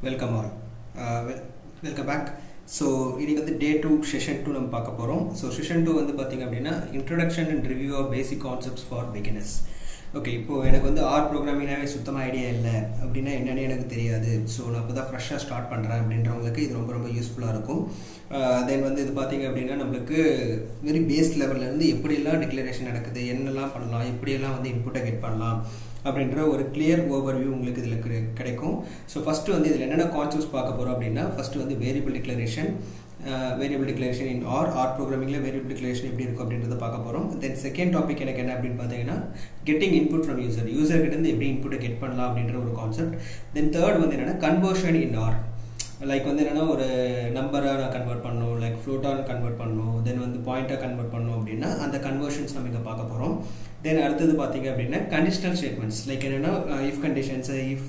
Welcome all. Welcome back. So இன்னைக்கு வந்து day 2 session 2 நம்ம பார்க்க போறோம். So session 2 வந்து பாத்தீங்க அப்படினா introduction and review of basic concepts for beginners. Okay, இப்போ எனக்கு வந்து ஆர் ப்ரோக்ராமிங்னாவே சுத்தமாக ஐடியா இல்லை அப்படின்னா என்னென்னு எனக்கு தெரியாது. ஸோ நான் இப்போ தான் ஃப்ரெஷ்ஷாக ஸ்டார்ட் பண்ணுறேன் அப்படின்றவங்களுக்கு இது ரொம்ப ரொம்ப யூஸ்ஃபுல்லாக இருக்கும். தென் வந்து இது பார்த்திங்க அப்படின்னா நம்மளுக்கு வெரி பேஸ் லெவல்லேருந்து எப்படியெல்லாம் டிக்ளரேஷன் நடக்குது, என்னெல்லாம் பண்ணலாம், எப்படியெல்லாம் வந்து இன்புட்டை கெட் பண்ணலாம் அப்படின்ற ஒரு கிளியர் ஓவர்வியூ உங்களுக்கு இதில் கிடைக்கும். ஸோ ஃபஸ்ட்டு வந்து இதில் என்னென்ன கான்செப்ட்ஸ் பார்க்க போகிறோம் அப்படின்னா, ஃபஸ்ட்டு வந்து variable declaration in R programming variable declaration எப்படி இருக்கும் அப்படின்றத பார்க்க போறோம். Then second topic எனக்கு என்ன அப்படினு பாத்தீங்கன்னா getting input from user கிட்ட இருந்து எப்படி இன்புட்டை கெட் பண்ணலாம் அப்படின்ற ஒரு கான்செப்ட். Then third வந்து என்னன்னா conversion in R, லைக் வந்து என்னன்னா ஒரு நம்பரா நான் கன்வெர்ட் பண்ணனும், லைக் ஃப்ளோட்டா கன்வெர்ட் பண்ணனும், தென் வந்து பாயிண்டா கன்வெர்ட் பண்ணனும் அப்படினா அந்த கன்வர்ஷன்ஸ் நம்ம இங்க பார்க்க போறோம். தென் அடுத்து பாத்தீங்க அப்படினா கண்டிஷனல் ஸ்டேட்மெண்ட்ஸ், லைக் என்னன்னா if conditions, if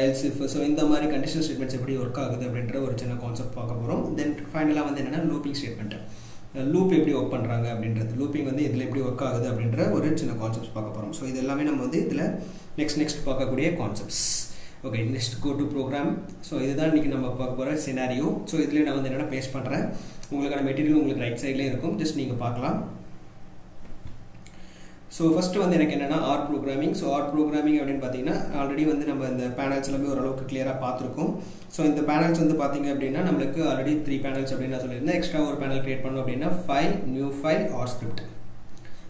else if, so இந்த மாதிரி கண்டிஷனல் ஸ்டேட்மெண்ட்ஸ் எப்படி ஒர்க் ஆகுது அப்படின்ற ஒரு சின்ன கான்செப்ட் பார்க்க போறோம். தென் ஃபைனலாக வந்து என்னன்னா லூப்பிங் ஸ்டேட்மெண்ட், லூப் எப்படி ஒர்க் பண்ணுறாங்க அப்படின்றது, லூப்பிங் வந்து இதில் எப்படி ஒர்க் ஆகுது அப்படின்ற ஒரு சின்ன கான்செப்ட்ஸ் பார்க்க போகிறோம். ஸோ இது எல்லாமே நம்ம வந்து இதில் நெக்ஸ்ட் பார்க்கக்கூடிய concepts. Okay, next go to program. So இதுதான் இன்றைக்கி நம்ம பார்க்க போகிற சினாரியோ. ஸோ இதில் நான் வந்து என்னென்ன பேஸ்ட் பண்ணுறேன், உங்களுக்கான மெட்டீரியல் உங்களுக்கு ரைட் சைட்லேயே இருக்கும், ஜஸ்ட் நீங்கள் பார்க்கலாம். ஸோ ஃபஸ்ட்டு வந்து எனக்கு என்னென்னா R programming. So R programming அப்படின்னு பார்த்தீங்கன்னா ஆல்ரெடி வந்து நம்ம இந்த பேனல்ஸ் எல்லாமே ஓரளவுக்கு கிளியராக பார்த்துருக்கோம். ஸோ இந்த பேனல்ஸ் வந்து பார்த்தீங்க அப்படின்னா நம்மளுக்கு ஆல்ரெடி 3 பேனல்ஸ் அப்படின்னு நான் சொல்லியிருந்தேன். எக்ஸ்ட்ரா ஒரு பேனல் கிரியேட் பண்ணோம் அப்படின்னா file, new file, R script.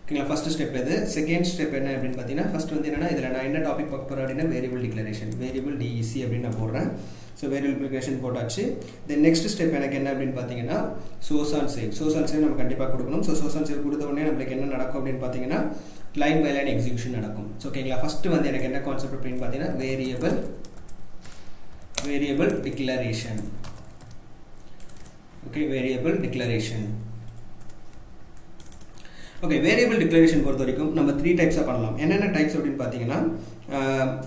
ஓகேங்களா, ஃபஸ்ட் ஸ்டெப் இது. செகண்ட் ஸ்டெப் என்ன அப்படின்னு பார்த்தீங்கன்னா, ஃபஸ்ட் வந்து என்னன்னா இதில் நான் என்ன டாபிக் பார்க்க போகிறேன் அப்படின்னா வேரியபிள் டிக்ளரேஷன், வேரியபிள் டிஇசி அப்படின்னு நான் போடுறேன். ஸோ வேரியபிள் டிக்ளரேஷன் போட்டாச்சு. தென் நெக்ஸ்ட் ஸ்டெப் எனக்கு என்ன அப்படின்னு பார்த்தீங்கன்னா source on save. Source on save நம்ம கண்டிப்பாக கொடுக்கணும். ஸோ சோர்ஸ் ஆன் சேவ் கொடுத்த உடனே நம்மளுக்கு என்ன நடக்கும் அப்படின்னு பார்த்தீங்கன்னா லைன் பை லைன் எக்ஸிக்யூஷன் நடக்கும். ஸோ ஓகேங்களா, ஃபஸ்ட்டு வந்து எனக்கு என்ன கான்செப்ட் அப்படின்னு பார்த்தீங்கன்னா variable declaration. Okay, variable declaration. Okay, variable declaration பொறுத்த வரைக்கும் நம்ம 3 டைப்ஸாக பண்ணலாம். என்னென்ன டைப்ஸ் அப்படின்னு பார்த்தீங்கன்னா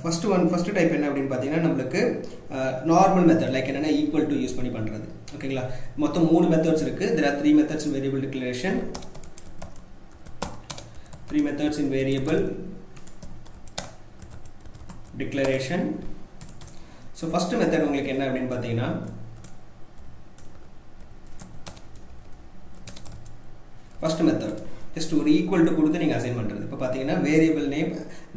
ஃபர்ஸ்ட் டைப் என்ன அப்படின்னு பார்த்தீங்கன்னா நம்மளுக்கு நார்மல் மெத்தட், லைக் என்னென்னா ஈக்குவல் டு யூஸ் பண்ணி பண்ணுறது. ஓகேங்களா, மொத்தம் 3 மெத்தட்ஸ் இருக்குது. there are 3 methods in variable declaration. 3 methods in variable declaration. So first method உங்களுக்கு என்ன அப்படின்னு பார்த்தீங்கன்னா first method just ஒரு ஈக்குவல் டு கொடுத்து நீங்கள் அசைன் பண்ணுறது. இப்போ பார்த்தீங்கன்னா வேரியபிள் நேம்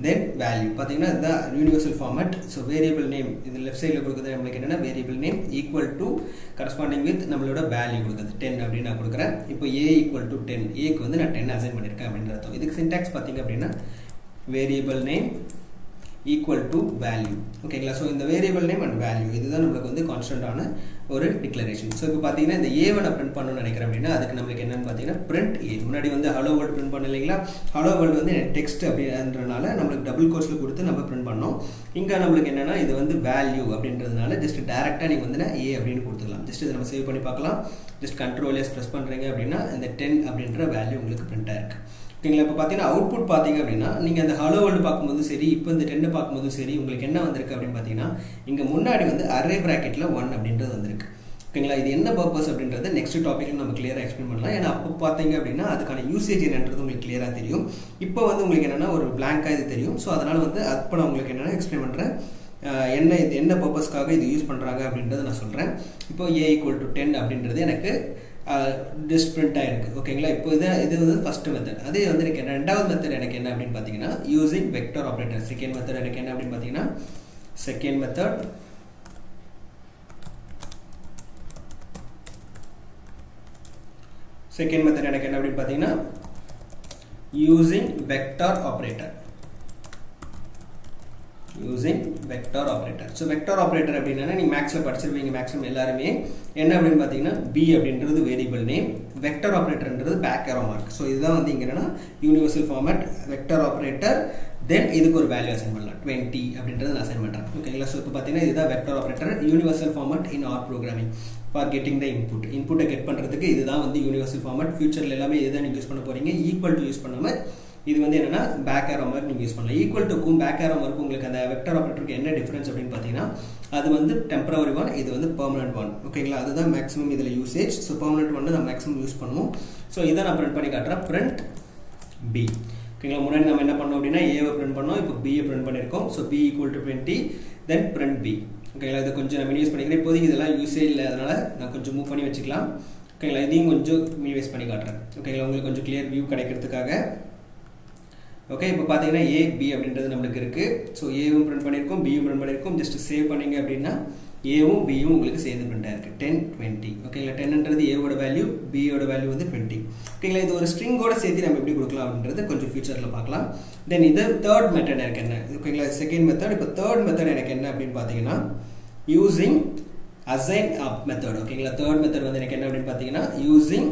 தென் வேல்யூ, பார்த்தீங்கன்னா இதுதான் universal format. So variable name இது லெஃப்ட் சைடில் கொடுக்குறது நம்மளுக்கு என்னென்னா variable name equal to corresponding with நம்மளோட வேல்யூ கொடுக்குது 10 அப்படின்னு நான் கொடுக்குறேன். இப்போ ஏ ஈக்குவல் டு 10, ஏக்கு வந்து நான் 10 அசைன் பண்ணியிருக்கேன் அப்படின்னு அர்த்தம். இதுக்கு சின்டாக்ஸ் பார்த்தீங்க அப்படின்னா variable name equal to value. ஓகேங்களா, ஸோ இந்த வேரியபிள் நேம் அண்ட் வேல்யூ இதுதான் நம்மளுக்கு வந்து கான்ஸ்டன்டான ஒரு டிக்ளரேஷன். ஸோ இப்போ பார்த்தீங்கன்னா இந்த ஏவை நான் பிரிண்ட் பண்ணணும்னு நினைக்கிறேன் அப்படின்னா அதுக்கு நம்மளுக்கு என்னன்னு பார்த்தீங்கன்னா பிரிண்ட் ஏ. முன்னாடி வந்து ஹலோ வேர்ல்டு பிரிண்ட் பண்ண இல்லைங்களா, ஹலோ வேர்ல்டு வந்து டெக்ஸ்ட் அப்படின்றனால நம்மளுக்கு டபுள் கோர்ஸில் கொடுத்து நம்ம பிரிண்ட் பண்ணோம். இங்கே நம்மளுக்கு என்னன்னா இது வந்து வேல்யூ அப்படின்றதுனால ஜஸ்ட் டேரெக்டாக நீங்கள் வந்து ஏ அப்படின்னு கொடுத்துக்கலாம். ஜஸ்ட் இதை நம்ம சேவ் பண்ணி பார்க்கலாம். ஜஸ்ட் கண்ட்ரோல் எஸ் ப்ரெஸ் பண்ணுறீங்க அப்படின்னா இந்த 10 அப்படின்ற வேல்யூ உங்களுக்கு பிரிண்ட் ஆயிருக்கு. ஓகேங்களா, இப்போ பார்த்தீங்கன்னா அவுட்புட் பார்த்தீங்க அப்படின்னா நீங்கள் அந்த ஹலோ வேர்ல்டு பார்க்கும்போது சரி, இப்போ இந்த 10 பார்க்கும்போது சரி, உங்களுக்கு என்ன வந்திருக்கு அப்படின்னு பார்த்தீங்கன்னா இங்கே முன்னாடி வந்து அரே ப்ராக்கெட்டில் 1 அப்படின்றது வந்திருக்கு. ஓகேங்களா, இது என்ன பர்பஸ் அப்படின்றத நெக்ஸ்ட் டாப்பிக்கில் நம்ம கிளியராக எக்ஸ்பிளைன் பண்ணலாம். ஏன்னா அப்போ பார்த்தீங்க அப்படின்னா அதுக்கான யூசேஜ் என்னன்றது உங்களுக்கு கிளியராக தெரியும். இப்போ வந்து உங்களுக்கு என்னென்னா ஒரு பிளாங்காக இது தெரியும். ஸோ அதனால் வந்து அப்போ நான் உங்களுக்கு என்னென்னா எக்ஸ்பிளைன் பண்ணுறேன் என்ன பர்பஸ்க்காக இது யூஸ் பண்ணுறாங்க அப்படின்றத நான் சொல்கிறேன். இப்போ ஏ ஈக்குவல் டு 10 அப்படின்றது எனக்கு ஜஸ்ட் பிரிண்ட் ஆயிருக்கு. ஓகேங்களா, இப்போ இது வந்து ஃபர்ஸ்ட் மெத்தட். அதே வந்து எனக்கு ரெண்டாவது மெத்தட் எனக்கு என்ன அப்படின்னு பார்த்தீங்கன்னா using vector operator. Second method எனக்கு என்ன அப்படின்னு பார்த்தீங்கன்னா செகண்ட் மெத்தட் எனக்கு என்ன அப்படின்னு பார்த்தீங்கன்னா using vector operator. So vector operator அப்படின்னா நீங்கள் மேக்ஸில் படிச்சிருப்பீங்க மேக்ஸிமம் எல்லாருமே. என்ன அப்படின்னு பார்த்தீங்கன்னா பி அப்படின்றது வேரியபிள் நேம், வெக்டர் ஆப்ரேட்டர்ன்றது பேக் ஏரோ மார்க். ஸோ இதுதான் வந்து இங்கே என்னன்னா universal format vector operator. Then இதுக்கு ஒரு வேல்யூ அசைன் பண்ணலாம் 20 அப்படின்றது நான் அசைன் பண்ணுறேன். ஓகேங்களா, ஸோ இப்போ பார்த்தீங்கன்னா இதுதான் vector operator universal format in R programming for getting the இன்புட்டை கெட் பண்ணுறதுக்கு இதுதான் வந்து யூனிவர்சல் ஃபார்மேட். ஃபியூச்சரில் எல்லாமே இதுதான் நீங்கள் யூஸ் பண்ண போகிறீங்க. ஈக்குவல் டு யூஸ் பண்ணாமல் இது வந்து என்னன்னா பேக் ஏரோ மார்க் நீங்கள் யூஸ் பண்ணலாம். ஈக்குவல் டுக்கும் பேக் ஏரோ மார்க்கும் உங்களுக்கு அந்த வெக்டர் ஆப்ரேட்டருக்கு என்ன டிஃபரன்ஸ் அப்படின்னு பார்த்தீங்கன்னா அது வந்து டெம்பரரி ஒன், இது வந்து பெர்மனன்ட் ஒன். ஓகேங்களா, அதுதான் மேக்ஸிமம் இதில் யூசேஜ். ஸோ பெர்மனன்ட் ஒன் நம்ம மேக்ஸிமம் யூஸ் பண்ணுவோம். ஸோ இதை நான் பிரிண்ட் பண்ணி காட்டுறேன். Print P. ஓகேங்களா, முன்னாடி நம்ம என்ன பண்ணோம் அப்படின்னா ஏவை பிரிண்ட் பண்ணோம், இப்போ பியை பிரிண்ட் பண்ணியிருக்கோம். So P equal to 20, then print P. ஓகேங்களா. இது கொஞ்சம் நான் மினிமைஸ் பண்ணிக்கிறேன். இப்போதைக்கு இதெல்லாம் யூஸே இல்லை, அதனால் நான் கொஞ்சம் மூவ் பண்ணி வச்சுக்கலாம். ஓகேங்களா. இதையும் கொஞ்சம் மினிமைஸ் பண்ணி காட்டுறேன். ஓகேங்களா, உங்களுக்கு கொஞ்சம் கிளியர் வியூ கிடைக்கிறதுக்காக. ஓகே, இப்போ பார்த்தீங்கன்னா ஏ பி அப்படின்றது நம்மளுக்கு இருக்குது. ஸோ ஏவும் பிரிண்ட் பண்ணியிருக்கோம், பியும் பிரிண்ட் பண்ணியிருக்கோம். ஜஸ்ட் சேவ் பண்ணிங்க அப்படின்னா ஏவும் பியும் உங்களுக்கு சேர்ந்து பிரிண்ட் ஆயிருக்கு. 10 20. ஓகேங்களா. 10ன்றது ஏவோட வேல்யூ, பியோட வேல்யூ வந்து 20. ஓகேங்களா. இது ஒரு ஸ்ட்ரிங்கோட சேர்த்து நம்ம எப்படி கொடுக்கலாம் அப்படின்றது கொஞ்சம் ஃபியூச்சரில் பார்க்கலாம். தென் இது தேர்ட் மெத்தட் எனக்கு என்ன, ஓகேங்களா, செகண்ட் மெத்தட். இப்போ தேர்ட் மெத்தட் எனக்கு என்ன அப்படின்னு பார்த்தீங்கன்னா யூசிங் அசைன் அப் மெத்தட். ஓகேங்களா. தேர்ட் மெத்தட் வந்து எனக்கு என்ன அப்படின்னு பார்த்தீங்கன்னா யூசிங்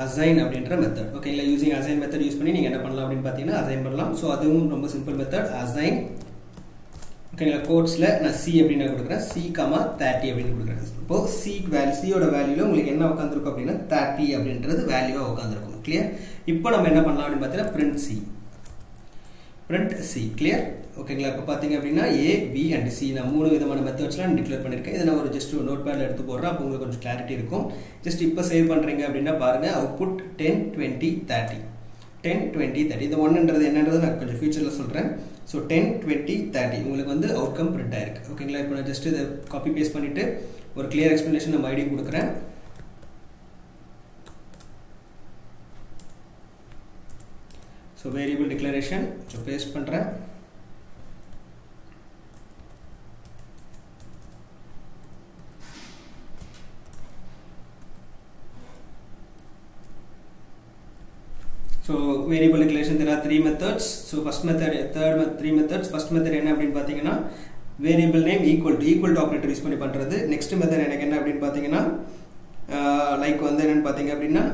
அசைன் அப்படின்ற மெத்தட். ஓகேங்களா. யூசிங் அசைன் மெத்தட் யூஸ் பண்ணி நீங்கள் என்ன பண்ணலாம் அப்படின்னு பார்த்தீங்கன்னா அசைன் பண்ணலாம். ஸோ அதுவும் ரொம்ப சிம்பிள் மெத்தட், அசைன். ஓகேங்களா. கோட்ஸில் நான் சி அப்படின்னு கொடுக்குறேன், C, 30 அப்படின்னு கொடுக்குறேன். இப்போ சியோட வேல்யூவில் உங்களுக்கு என்ன உட்காந்துருக்கும் அப்படின்னா 30 அப்படின்றது வேல்யூவாக உட்காந்துருக்கும். கிளியர். இப்போ நம்ம என்ன பண்ணலாம் அப்படின்னு பார்த்தீங்கன்னா print C. கிளியர். ஓகேங்களா. இப்போ பார்த்தீங்க அப்படின்னா A, B and C நான் 3 விதமான மெத்தட்ஸ்லாம் டிக்ளேர் பண்ணியிருக்கேன். இதை நான் ஒரு ஜஸ்ட் நோட் பேடில் எடுத்து போடுறேன். அப்போ உங்களுக்கு கொஞ்சம் கிளாரிட்டி இருக்கும். ஜஸ்ட் இப்போ சேவ் பண்ணுறீங்க அப்படின்னா பாருங்கள், அவுட்புட் 10 20 30. 10 20 30. இந்த 1ன்றது என்னன்றது நான் கொஞ்சம் ஃபியூச்சரில் சொல்கிறேன். ஸோ 10 20 30 உங்களுக்கு வந்து அவுட்கம் பிரிண்ட் ஆயிருக்கு. ஓகேங்களா. இப்போ நான் ஜஸ்ட் இதை காப்பி பேஸ்ட் பண்ணிவிட்டு ஒரு கிளியர் எக்ஸ்பிளனேஷன் நம்ம ஐடி கொடுக்குறேன். So variable declaration so paste பண்ணுறேன். So variable declaration there are 3 methods. So first method, three methods. First method என்ன அப்படின்னு பார்த்தீங்கன்னா variable name equal to operator use பண்ணி பண்ணுறது. நெக்ஸ்ட் மெத்தட் எனக்கு என்ன அப்படின்னு பார்த்தீங்கன்னா லைக் வந்து என்னன்னு பார்த்தீங்க அப்படின்னா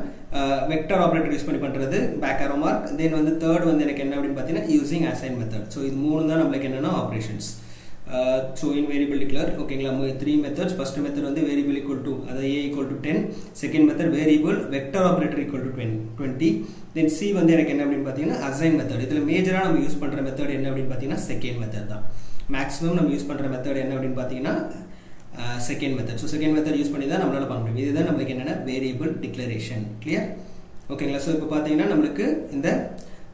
வெக்டர் ஆப்ரேட்டர் யூஸ் பண்ணி பண்ணுறது, பேக் ஆரோ மார்க். தென் வந்து தேர்ட் வந்து எனக்கு என்ன அப்படின்னு பார்த்தீங்கன்னா யூசிங் அசைன் மெத்தட். ஸோ இது 3 தான் நம்மளுக்கு என்னென்னா operations. So in variable declare, ஓகேங்களா. 3 methods. First method வந்து variable equal to அதாவது a equal to 10. Second method variable vector operator equal to 20. Then C வந்து எனக்கு என்ன அப்படின்னு பார்த்தீங்கன்னா assign method. இதில் மேஜராக நம்ம யூஸ் பண்ணுற மெத்தட் என்ன அப்படின்னு பார்த்தீங்கன்னா செகண்ட் மெத்தட் தான். மேக்ஸிமம் நம்ம யூஸ் பண்ணுற மெத்தட் என்ன அப்படின்னு பார்த்தீங்கன்னா second method. So second method use பண்ணி தான் நம்மளால் பண்ண முடியும். இதுதான் நம்மளுக்கு என்னென்னா வேரியபிள் டிக்ளரேஷன். கிளியர். ஓகேங்களா. ஸோ இப்போ பார்த்தீங்கன்னா நம்மளுக்கு இந்த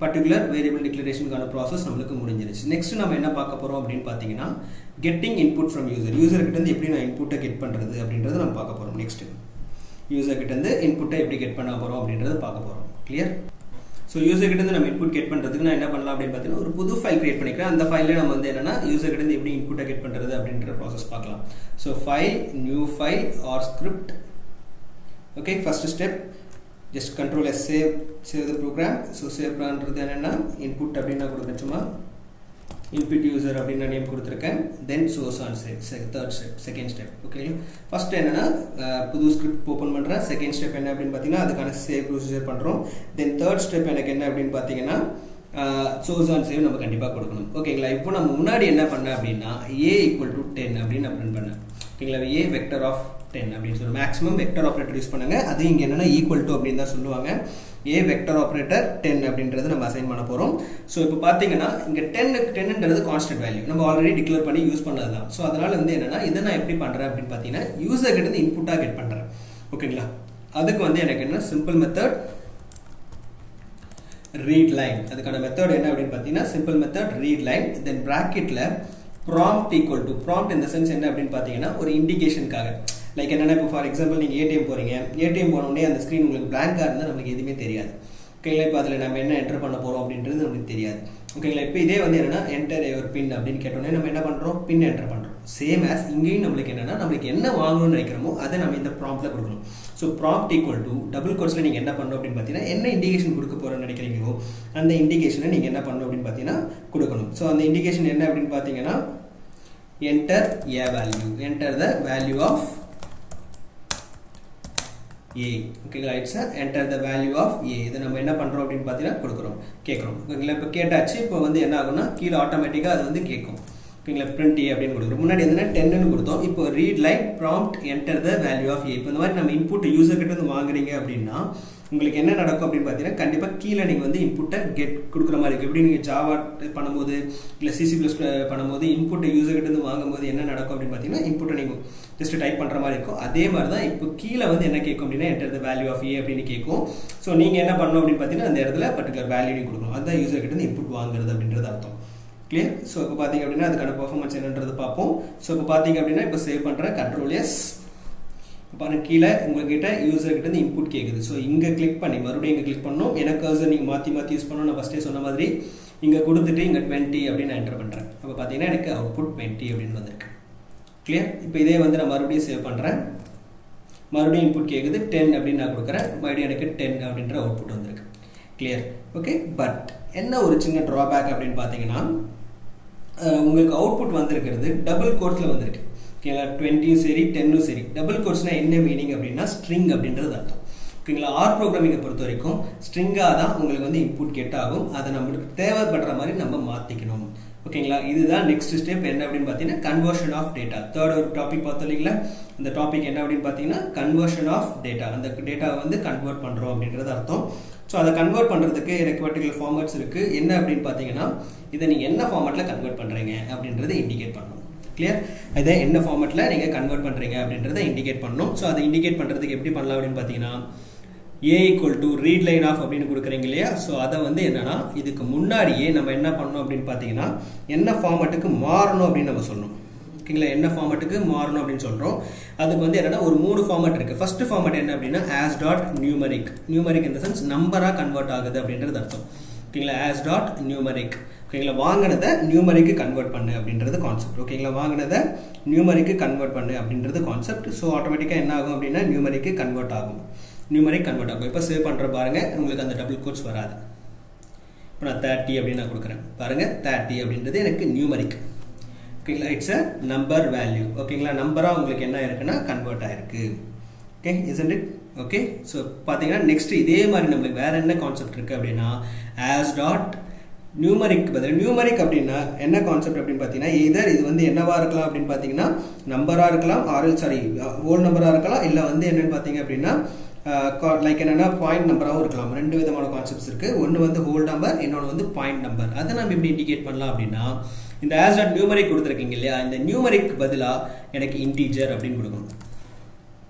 பர்டிகுலர் வேரியபிள் டிக்ளரேஷனுக்கான ப்ராசஸ் நம்மளுக்கு முடிஞ்சிருச்சு. நெக்ஸ்ட் நம்ம என்ன பார்க்க போகிறோம் அப்படின்னு பார்த்தீங்கன்னா கெட்டிங் இன்புட் ஃப்ரம் யூசர்கிட்டேருந்து எப்படி நான் இன்புட்டை கெட் பண்ணுறது அப்படின்றத நம்ம பார்க்க போகிறோம். நெக்ஸ்ட் யூசர்கிட்டேருந்து இன்புட்டை எப்படி கெட் பண்ண போகிறோம் அப்படின்றத பார்க்க போகிறோம். கிளியர். ஸோ யூசர்கிட்டேருந்து நம்ம இன்புட் கெட் பண்ணுறதுக்கு நான் என்ன பண்ணலாம் அப்படின்னு பார்த்தீங்கன்னா ஒரு புது ஃபைல் கிரியேட் பண்ணிக்கிறேன். அந்த ஃபைலில் நம்ம வந்து என்னன்னா யூசர்கிட்டேருந்து எப்படி இன்புட்டை கெட் பண்ணுறது அப்படின்ற ப்ராசஸ் பார்க்கலாம். So file, new file R script. Okay, first step just control S, save the program. So save பண்ணுறது என்னென்னா இன்புட் அப்படின்னு நான் கொடுக்குறேன். சும்மா இன்புட் யூசர் அப்படின்னு நான் நேம் கொடுத்துருக்கேன். Then source on save, third step, second step. ஓகேங்களா. ஃபர்ஸ்ட் என்னன்னா புது ஸ்கிரிப்ட் ஓப்பன் பண்ணுறேன். செகண்ட் ஸ்டெப் என்ன அப்படின்னு பார்த்தீங்கன்னா அதுக்கான சேவ் ப்ரொசீஜர் பண்ணுறோம். தென் தேர்ட் ஸ்டெப் எனக்கு என்ன அப்படின்னு பார்த்தீங்கன்னா சோர்ஸ் ஆன் சேவ் நம்ம கண்டிப்பாக கொடுக்கணும். ஓகேங்களா. இப்போ நம்ம முன்னாடி என்ன பண்ணேன் அப்படின்னா a equal to 10 அப்படின்னு நான் பிரிண்ட் பண்ணேன். ஓகேங்களா. a vector of 10 அப்படின்னு சொல்லுவோம். மேக்ஸிமம் வெக்டர் ஆப்ரேட்டர் யூஸ் பண்ணுங்க. அது இங்கே என்னன்னா ஈக்குவல் டு அப்படின்னு தான் சொல்லுவாங்க. a வெக்டர் ஆப்ரேட்டர் 10 அப்படின்றது நம்ம அசைன் பண்ண போகிறோம். ஸோ இப்போ பார்த்தீங்கன்னா இங்கே 10ன்றது கான்ஸ்டன்ட் வேல்யூ நம்ம ஆல்ரெடி டிக்ளேர் பண்ணி யூஸ் பண்ணது தான். ஸோ அதனால வந்து என்னன்னா இதை நான் எப்படி பண்ணுறேன் அப்படின்னு பார்த்தீங்கன்னா யூசர் கிட்ட இருந்து இன்புட்டாக கெட் பண்ணுறேன். ஓகேங்களா. அதுக்கு வந்து எனக்கு என்ன சிம்பிள் மெத்தட் ரீட் லைன். அதுக்கான மெத்தட் என்ன அப்படின்னு பார்த்தீங்கன்னா simple method read line. Then ப்ராக்கெட்டில் ப்ராம்ப்ட் ஈக்குவல் டு, ப்ராம்ப்ட் இந்த சென்ஸ் என்ன அப்படின்னு பார்த்தீங்கன்னா ஒரு இண்டிகேஷனுக்காக. லைக் என்னென்னா இப்போ ஃபார் எக்ஸாம்பிள் நீங்கள் ஏடிஎம் போகிறீங்க, ஏடிஎம் போனோடனே அந்த ஸ்க்ரீன் உங்களுக்கு பிளாங்காக இருந்தால் நமக்கு எதுவுமே தெரியாது. ஓகேங்களா. இப்போ அதில் நம்ம என்ன என்டர் பண்ண போகிறோம் அப்படின்றது நமக்கு தெரியாது. ஓகேங்களா. இப்போ இதே வந்து என்னென்னா என்டர் ஒரு பின் அப்படின்னு கேட்டோன்னே நம்ம என்ன பண்ணுறோம், பின் என்டர் பண்ணுறோம். சேம் ஆஸ் இங்கேயும் நம்மளுக்கு என்னென்னா நம்மளுக்கு என்ன வாங்கணும்னு நினைக்கிறோமோ அதை நம்ம இந்த ப்ராம்ப்டில் கொடுக்கணும். So prompt equal to double கோட்ஸில் நீங்கள் என்ன பண்ணணும் அப்படின்னு பார்த்தீங்கன்னா என்ன இண்டிகேஷன் கொடுக்க போகிறோன்னு நினைக்கிறீங்களோ அந்த இண்டிகேஷனை நீங்கள் என்ன பண்ணணும் அப்படின்னு பார்த்தீங்கன்னா கொடுக்கணும். ஸோ அந்த இண்டிகேஷன் என்ன அப்படின்னு பார்த்தீங்கன்னா enter a value, enter the value of a. ஓகேங்களா. It's enter the value of a. இதை நம்ம என்ன பண்ணுறோம் அப்படின்னு பார்த்தீங்கன்னா கொடுக்குறோம், கேட்குறோம். ஓகேங்களா. இப்போ கேட்டாச்சு. இப்போ வந்து என்ன ஆகும்னா கீழே ஆட்டோமேட்டிக்காக அது வந்து கேட்கும். ஓகேங்களா. print a அப்படின்னு கொடுக்குறோம். முன்னாடி என்னன்னா 10ன்னு கொடுத்தோம். இப்போ read line prompt enter the value of a. இப்போ இந்த மாதிரி நம்ம இன்புட் யூசர் கிட்ட இருந்து வாங்குறீங்க அப்படின்னா உங்களுக்கு என்ன நடக்கும் அப்படின்னு பார்த்தீங்கன்னா கண்டிப்பாக கீழே நீங்கள் வந்து இன்புட்டை கெட் கொடுக்குற மாதிரி இருக்கும். எப்படி நீங்கள் ஜாவா பண்ணும்போது இல்லை சிசி ப்ளஸ் பண்ணும்போது இன்புட்டை யூசர்கிட்ட வாங்கும்போது என்ன நடக்கும் அப்படின்னு பார்த்தீங்கன்னா இன்புட்டை நீங்கள் ஜஸ்ட் டைப் பண்ணுற மாதிரி இருக்கும். அதே மாதிரி தான் இப்போ கீழே வந்து என்ன கேட்கும் அப்படின்னா என்டர் த வேல்யூ ஆஃப் ஏ அப்படின்னு கேட்கும். ஸோ நீங்கள் என்ன பண்ணணும் அப்படின்னு பார்த்தீங்கன்னா அந்த இடத்துல பர்டிகுலர் வேல்யூ கொடுக்கணும். அதுதான் யூசர்கிட்ட இன்புட் வாங்குறது அப்படின்றது அர்த்தம். கிளியர்? ஸோ இப்போ பார்த்தீங்க அப்படின்னா அதுக்கான பெர்ஃபார்மன்ஸ் என்னன்றது பார்ப்போம். ஸோ இப்போ பார்த்தீங்க அப்படின்னா இப்போ சேவ் பண்ணுறேன், கண்ட்ரோல் எஸ். இப்போ கீழே உங்கள்கிட்ட யூசர்கிட்ட இருந்து இன்புட் கேட்குது. ஸோ இங்கே கிளிக் பண்ணி மறுபடியும் இங்கே கிளிக் பண்ணணும். எனக்கு கர்சர் நீங்கள் மாற்றி யூஸ் பண்ணணும். நான் ஃபஸ்ட்டே சொன்ன மாதிரி இங்கே கொடுத்துட்டு இங்கே 20 அப்படின்னு நான் என்டர் பண்ணுறேன். அப்போ பார்த்தீங்கன்னா எனக்கு அவுட்புட் 20 அப்படின்னு வந்திருக்கு. கிளியர்? இப்போ இதே வந்து நான் மறுபடியும் சேவ் பண்ணுறேன், மறுபடியும் இன்புட் கேட்குது 10 அப்படின்னு நான் கொடுக்குறேன், மறுபடியும் எனக்கு 10 அப்படின்ற அவுட்புட் வந்திருக்கு. கிளியர்? ஓகே. பட் என்ன ஒரு சின்ன ட்ராபேக் அப்படின்னு பார்த்தீங்கன்னா உங்களுக்கு அவுட்புட் வந்திருக்கிறது டபுள் கோட்ஸில் வந்திருக்கு. ஓகேங்களா? 20யும் சரி 10ம் சரி. டபுள் கோட்ஸ்னால் என்ன மீனிங் அப்படின்னா ஸ்ட்ரிங் அப்படின்றது அர்த்தம். ஓகேங்களா? ஆர் ப்ரோக்ராமிங்கை பொறுத்த வரைக்கும் ஸ்ட்ரிங்காக தான் உங்களுக்கு வந்து இன்புட் கெட் ஆகும். அதை நம்மளுக்கு தேவைப்படுற மாதிரி நம்ம மாற்றிக்கணும். ஓகேங்களா? இதுதான் நெக்ஸ்ட் ஸ்டெப். என்ன அப்படின்னு பார்த்தீங்கன்னா கன்வர்ஷன் ஆஃப் டேட்டா. தேர்ட் ஒரு டாபிக் பார்த்தோம் இல்லைங்களா? அந்த டாபிக் என்ன அப்படின்னு பார்த்தீங்கன்னா கன்வர்ஷன் ஆஃப் டேட்டா. அந்த டேட்டாவை வந்து கன்வெர்ட் பண்ணுறோம் அப்படின்றது அர்த்தம். ஸோ அதை கன்வெர்ட் பண்ணுறதுக்கு எனக்கு பர்டிகுலர் ஃபார்மேட்ஸ் இருக்குது. என்ன அப்படின்னு பார்த்தீங்கன்னா இதை நீங்கள் என்ன ஃபார்மேட்டில் கன்வெர்ட் பண்ணுறீங்க அப்படின்றத இண்டிகேட் பண்ணணும். கிளியர்? இதை என்ன ஃபார்மேட்டில் நீங்கள் கன்வெர்ட் பண்ணுறீங்க அப்படின்றத இண்டிகேட் பண்ணணும். ஸோ அதை இண்டிகேட் பண்ணுறதுக்கு எப்படி பண்ணலாம் அப்படின்னு பார்த்தீங்கன்னா a equal to read line of அப்படின்னு கொடுக்குறீங்க இல்லையா? ஸோ அதை வந்து என்னன்னா இதுக்கு முன்னாடியே நம்ம என்ன பண்ணணும் அப்படின்னு பார்த்தீங்கன்னா என்ன ஃபார்மேட்டுக்கு மாறணும் அப்படின்னு நம்ம சொல்லணும். ஓகேங்களா? என்ன ஃபார்மேட்டுக்கு மாறணும் அப்படின்னு சொல்கிறோம். அதுக்கு வந்து என்னன்னா ஒரு 3 ஃபார்மேட் இருக்குது. ஃபர்ஸ்ட் ஃபார்மேட் என்ன அப்படின்னா as dot numeric. நியூமரிக் இந்த சென்ஸ் நம்பராக கன்வெர்ட் ஆகுது அப்படின்றது அர்த்தம். ஓகேங்களா? as dot numeric. ஓகேங்களா? வாங்கினதை நியூமரிக்கு கன்வெர்ட் பண்ணு அப்படின்றது கான்செப்ட். ஓகேங்களா? வாங்கினதை நியூமரிக்கு கன்வெர்ட் பண்ணு அப்படின்றது கான்செப்ட். ஸோ ஆட்டோமேட்டிக்காக என்ன ஆகும் அப்படின்னா நியூமரிக்கு கன்வெர்ட் ஆகும். நியூமரிக் கன்வெர்ட் ஆகும். இப்போ சேவ் பண்ணுற பாருங்க, உங்களுக்கு அந்த டபுள் கோட்ஸ் வராது. இப்போ நான் 30 அப்படின்னு நான் கொடுக்குறேன் பாருங்க. 30 அப்படின்றது எனக்கு நியூமரிக். ஓகேங்களா? It's a number value. ஓகேங்களா? நம்பராக உங்களுக்கு என்ன இருக்குன்னா கன்வெர்ட் ஆயிருக்கு. Okay, isn't it? Okay. So பார்த்தீங்கன்னா நெக்ஸ்ட் இதே மாதிரி நம்மளுக்கு வேற என்ன கான்செப்ட் இருக்கு அப்படின்னா as dot நியூமரிக் பதில் நியூமரிக் அப்படின்னா என்ன கான்செப்ட் அப்படின்னு பார்த்தீங்கன்னா either இது வந்து என்னவா இருக்கலாம் அப்படின்னு பார்த்தீங்கன்னா நம்பராக இருக்கலாம், ஆர் சாரி ஹோல் நம்பராக இருக்கலாம், இல்லை வந்து என்னன்னு பார்த்தீங்க அப்படின்னா லைக் என்னன்னா பாயிண்ட் நம்பராகவும் இருக்கலாம். 2 விதமான கான்செப்ட்ஸ் இருக்கு. ஒன்று வந்து ஹோல் நம்பர், இன்னொன்று வந்து பாயிண்ட் நம்பர். அதை நம்ம எப்படி இண்டிகேட் பண்ணலாம் அப்படின்னா இந்த as dot நியூமரிக் கொடுத்துருக்கீங்க இல்லையா? இந்த நியூமரிக் பதிலாக எனக்கு இன்டீஜர் அப்படின்னு கொடுக்கணும்.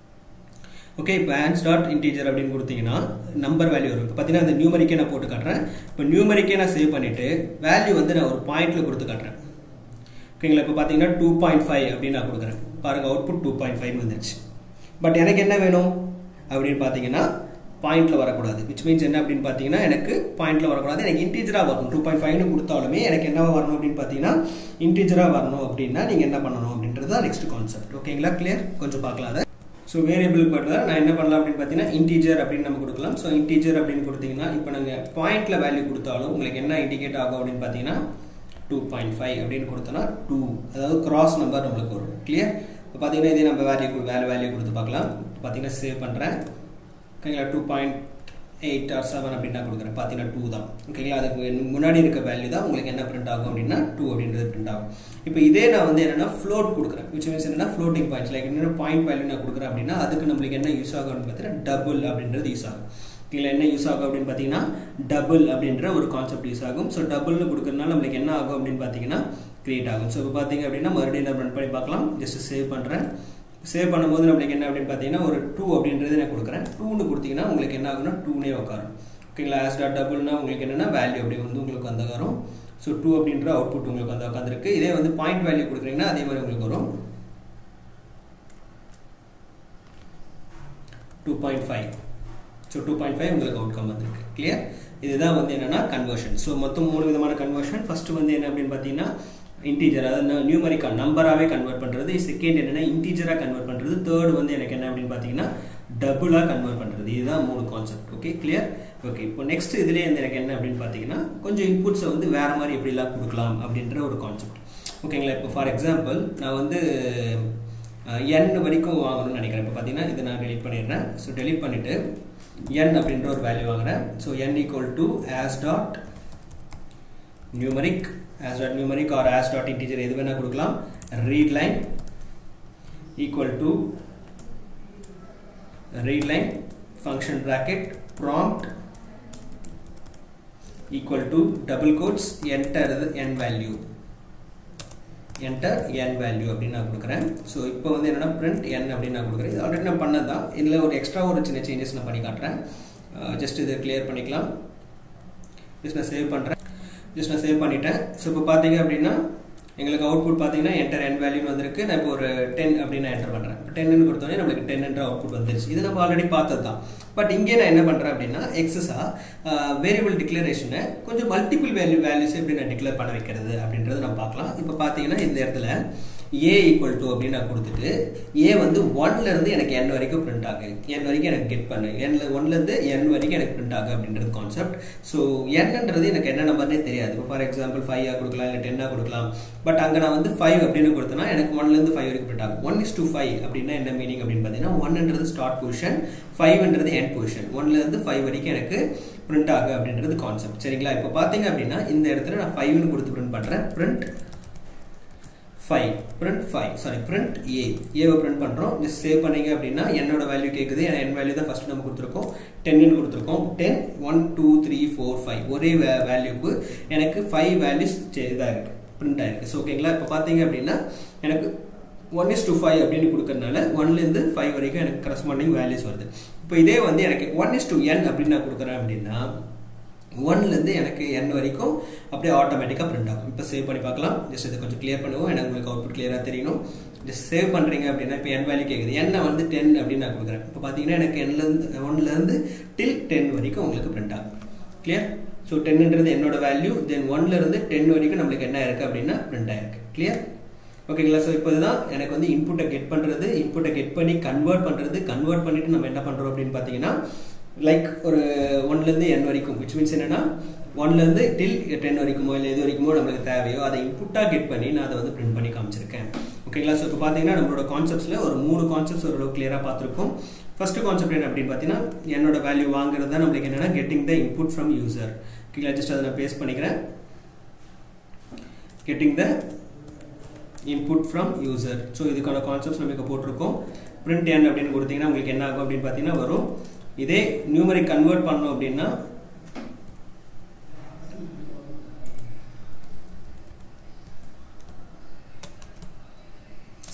ஓகே, இப்போ as dot இன்டீஜர் அப்படின்னு கொடுத்தீங்கன்னா நம்பர் வேல்யூ வரும். இப்போ பார்த்தீங்கன்னா அந்த நியூமரிக்கே நான் போட்டு காட்டுறேன். இப்போ நியூமரிக்கே நான் சேவ் பண்ணிட்டு வேல்யூ வந்து நான் ஒரு பாயிண்ட்ல கொடுத்து காட்டுறேன். ஓகேங்களா? இப்போ பார்த்தீங்கன்னா 2.5 அப்படின்னு நான் கொடுக்குறேன். பாருங்க அவுட்புட் 2.5 வந்துருச்சு. பட் எனக்கு என்ன வேணும் அப்படின்னு பார்த்தீங்கன்னா பாயிண்ட்ல வரக்கூடாது. விச் மீன்ஸ் என்ன அப்படின்னு பார்த்தீங்கன்னா எனக்கு பாயிண்ட்ல வரக்கூடாது, எனக்கு இன்டீஜராக வரணும். 2.5ன்னு கொடுத்தாலுமே எனக்கு என்ன வரணும் அப்படின்னு பார்த்தீங்கன்னா இன்டீஜராக வரணும். அப்படின்னா நீங்கள் என்ன பண்ணணும் அப்படின்றது தான் நெக்ஸ்ட் கான்செப்ட். ஓகேங்களா? கிளியர்? கொஞ்சம் பார்க்கலாம் அதை. ஸோ வேரியபிள் பதிலாக நான் என்ன பண்ணலாம் அப்படின்னு பார்த்தீங்கன்னா இன்டீஜர் அப்படின்னு நம்ம கொடுக்கலாம். ஸோ இன்டீஜர் அப்படின்னு கொடுத்தீங்கன்னா இப்போ நாங்கள் பாயிண்ட்ல வேல்யூ கொடுத்தாலும் உங்களுக்கு என்ன இண்டிகேட் ஆகும் அப்படின்னு பார்த்தீங்கன்னா 2.5 அப்படின்னு கொடுத்தோன்னா 2, அதாவது கிராஸ் நம்பர் நம்மளுக்கு வரும். கிளியர்? இப்போ பார்த்தீங்கன்னா இதே நம்ம வேல்யூ கொடுத்து பார்க்கலாம். பார்த்தீங்கன்னா சேவ் பண்ணுறேன். ஓகேங்களா? 2.8 or 7 அப்படின்னு நான் கொடுக்குறேன். பார்த்தீங்கன்னா 2 தான். ஓகேங்களா? அதுக்கு முன்னாடி இருக்க வேல்யூ தான் உங்களுக்கு என்ன பிரிண்ட் ஆகும் அப்படின்னா 2 அப்படின்றது பிரிண்ட் ஆகும். இப்போ இதே நான் வந்து என்னன்னா ஃப்ளோட் கொடுக்குறேன். விச் மீன்ஸ் என்னன்னா ஃப்ளோட்டிங் பாயிண்ட்ஸ் லைக் என்ன பாயிண்ட் வேல்யூ நான் கொடுக்குறேன் அப்படின்னா அதுக்கு நம்மளுக்கு என்ன யூஸ் ஆகும் அப்படின்னு பார்த்தீங்கன்னா டபுள் அப்படின்றது யூஸ் ஆகும். ஓகேங்களா? என்ன யூஸ் ஆகும் அப்படின்னு பார்த்தீங்கன்னா டபுள் அப்படின்ற ஒரு கான்செப்ட் யூஸ் ஆகும். ஸோ டபுள்னு கொடுக்கறதுனால நம்மளுக்கு என்ன ஆகும் அப்படின்னு பார்த்தீங்கன்னா கிரியேட் ஆகும். ஸோ இப்போ பார்த்தீங்க அப்படின்னா மறுபடியும் நான் ரன் பண்ணி பார்க்கலாம். ஜஸ்ட் சேவ் பண்ணுறேன். சேவ் பண்ணும்போது நம்மளுக்கு என்ன அப்படின்னு பார்த்தீங்கன்னா ஒரு 2 அப்படின்றது நான் கொடுக்குறேன். 2ன்னு கொடுத்தீங்கன்னா உங்களுக்கு என்ன ஆகும்னா 2னே உட்காரும். ஓகேங்களா? as dot டபுள்னா உங்களுக்கு என்னன்னா வேல்யூ அப்படி வந்து உங்களுக்கு வந்து வரும். ஸோ 2 அப்படின்ற அவுட்புட் உங்களுக்கு வந்து உட்காந்துருக்கு. இதே வந்து பாயிண்ட் வேல்யூ கொடுக்குறீங்கன்னா அதே மாதிரி உங்களுக்கு வரும் 2.5. ஸோ 2.5 உங்களுக்கு அவுட்கம் வந்துருக்கு. கிளியர்? இதுதான் வந்து என்னன்னா கன்வர்ஷன். ஸோ மொத்தம் 3 விதமான கன்வர்ஷன். ஃபர்ஸ்ட் வந்து என்ன அப்படின்னு பார்த்தீங்கன்னா இன்டீஜர், அதாவது நியூமரிக்கா நம்பராகவே கன்வெர்ட் பண்ணுறது. செகண்ட் என்னன்னா இன்டீஜராக கன்வெர்ட் பண்ணுறது. தேர்ட் வந்து எனக்கு என்ன அப்படின்னு பார்த்தீங்கன்னா டபுளாக கன்வெர்ட் பண்ணுறது. இதுதான் 3 கான்செப்ட். Okay, clear? ஓகே, இப்போ நெக்ஸ்ட் இதுலேயே எனக்கு என்ன அப்படின்னு பார்த்தீங்கன்னா கொஞ்சம் இன்புட்ஸை வந்து வேற மாதிரி எப்படிலாம் கொடுக்கலாம் அப்படின்ற ஒரு கான்செப்ட். ஓகேங்களா? இப்போ ஃபார் எக்ஸாம்பிள் நான் வந்து n வரைக்கும் வாங்கணும்னு நினைக்கிறேன். இப்போ பார்த்தீங்கன்னா இதை நான் டெலிட் பண்ணிடுறேன். ஸோ டெலிட் பண்ணிவிட்டு n அப்படின்ற ஒரு வேல்யூ வாங்குறேன். So n equal to as dot numeric or as dot integer எது வேணா கொடுக்கலாம். read line equal to read line function bracket prompt equal to double quotes enter the n value அப்படினு நான் கொடுக்கிறேன். சோ இப்போ வந்து என்னன்னா print n அப்படினு நான் கொடுக்கிறேன். இது ஆல்ரெடி நான் பண்ணதா. இதுல ஒரு எக்ஸ்ட்ரா ஒரு சின்ன சேஞ்சஸ் நான் பண்ணி காட்றேன். ஜஸ்ட் இத கிளியர் பண்ணிக்கலாம். ஜஸ்ட் நான் சேவ் பண்றேன். ஜஸ்ட் நான் சேவ் பண்ணிட்டேன். சோ இப்போ பாத்தீங்க அப்படினா எங்களுக்கு அவுட்புட் பாத்தீங்கன்னா enter n value வந்திருக்கு. நான் இப்போ ஒரு 10 அப்படி நான் என்டர் பண்றேன். 10 ன்னு கொடுத்தோனே நமக்கு 10 என்ற அவுட்புட் வந்துருச்சு. இது நம்ம ஆல்ரெடி பார்த்ததுதான். பட் இங்கே நான் என்ன பண்றேன் அப்படினா எக்ஸஸா வேரியபிள் டிக்ளரேஷனை கொஞ்சம் மல்டிபிள் வேல்யூஸ் எப்படி நான் டிக்ளேர் பண்ண வைக்கிறது அப்படின்றத நம்ம பார்க்கலாம். இப்போ பாத்தீங்கன்னா இந்த இடத்துல a equal to அப்படி நான் கொடுத்துட்டு a வந்து 1 ல இருந்து எனக்கு n வரைக்கும் பிரிண்ட் ஆகுது. n வரைக்கும் எனக்கு கெட் பண்ணு. n ல 1 ல இருந்து n வரைக்கும் எனக்கு பிரிண்ட் ஆகுது அப்படின்றது கான்செப்ட். சோ n ன்றது எனக்கு என்ன நம்பர்னே தெரியாது. இப்போ ஃபார் எக்ஸாம்பிள் 5 ஆ கொடுக்கலாம் இல்ல 10 ஆ கொடுக்கலாம். பட் அங்க நான் வந்து 5 அப்படினு கொடுத்தனா எனக்கு 1 ல இருந்து 5 வரைக்கும் பிரிண்ட் ஆகும். 1:5 அப்படினா என்ன மீனிங் அப்படினு பாத்தீங்கன்னா 1 ன்றது ஸ்டார்ட் பொசிஷன், 5 ன்றது எண்ட் பொசிஷன். 1 ல இருந்து 5 வரைக்கும் எனக்கு பிரிண்ட் ஆகுது அப்படின்றது கான்செப்ட். சரிங்களா? இப்போ பாத்தீங்க அப்படினா இந்த இடத்துல நான் 5 ன்னு கொடுத்து பிரிண்ட் பண்றேன். print a வை print பண்றோம். just save பண்ணீங்க அப்படினா என்னோட வேல்யூ கேக்குது. n வேல்யூ தான் ஃபர்ஸ்ட் நம்ம கொடுத்திருக்கோம். 10 ன்னு கொடுத்திருக்கோம். 10 1 2 3 4 5 ஒரே வேல்யூக்கு எனக்கு 5 வேல்யூஸ் இதா இருக்கு, print ஆயிருக்கு. சோ ஓகேங்களா? இப்போ பாத்தீங்க அப்படினா எனக்கு 1:5 அப்படினு கொடுக்கறனால 1 ல இருந்து 5 வரைக்கும் எனக்கு கரஸ்பாண்டிங் வேல்யூஸ் வருது. இப்போ இதே வந்து எனக்கு 1:n அப்படி நான் கொடுக்கறேன் அப்படினா 1 ல இருந்து எனக்கு n வரைக்கும் அப்படியே ஆட்டோமேட்டிக்கா பிரிண்ட் ஆகும். இப்போ சேவ் பண்ணி பார்க்கலாம். ஜஸ்ட் இத கொஞ்சம் கிளியர் பண்ணுவோம். எனக்கு உங்களுக்கு அவுட்புட் கிளியரா தெரியணும். ஜஸ்ட் சேவ் பண்றீங்க அப்படினா இப்போ n வேல்யூ கேக்குது. n வந்து 10 அப்படி நான் கொடுக்கறேன். இப்போ பாத்தீங்கன்னா எனக்கு n ல இருந்து 1 ல இருந்து till 10 வரைக்கும் உங்களுக்கு பிரிண்ட் ஆகும். கிளியர்? சோ 10 ன்றது என்னோட வேல்யூ. தென் 1 ல இருந்து 10 வரைக்கும் நமக்கு என்ன இருக்கு அப்படினா பிரிண்ட் ஆயிருக்கு. கிளியர்? ஓகேங்களா? சோ இப்போ இதுதான் எனக்கு வந்து இன்புட்டை கெட் பண்றது, இன்புட்டை கெட் பண்ணி கன்வர்ட் பண்றது. கன்வர்ட் பண்ணிட்டு நம்ம என்ன பண்றோம் அப்படினு பாத்தீங்கன்னா லைக் ஒரு 1 ல இருந்து n வரைக்கும், which means என்னன்னா 1 ல இருந்து till 10 வரைக்குமோ இல்ல எது வரைக்குமோ நமக்கு தேவையோ அதை இன்புட்டா கெட் பண்ணி நான் அதை வந்து பிரிண்ட் பண்ணி காமிச்சிருக்கேன். ஓகேங்களா? சோ இப்போ பாத்தீங்கன்னா நம்மளோட கான்செப்ட்ஸ்ல ஒரு 3 கான்செப்ட்ஸ் ஓரளவு கிளியரா பார்த்திருக்கோம். ஃபர்ஸ்ட் கான்செப்ட் என்ன அப்படினு பாத்தீங்கன்னா என்னோட வேல்யூ வாங்குறது தான் நமக்கு என்னன்னா getting the input from user. ஓகேங்களா? ஜஸ்ட் அதை நான் பேஸ்ட் பண்ணிக்கிறேன். Getting the input from user. So இதுக்கான கான்செப்ட்ஸ் நமக்கு போட்டுருக்கோம். print n அப்படினு கொடுத்தீங்கன்னா உங்களுக்கு என்ன ஆகும் அப்படினு பாத்தீங்கன்னா வரும். இதே நியூமரிக் கன்வர்ட் பண்ணனும் அப்படினா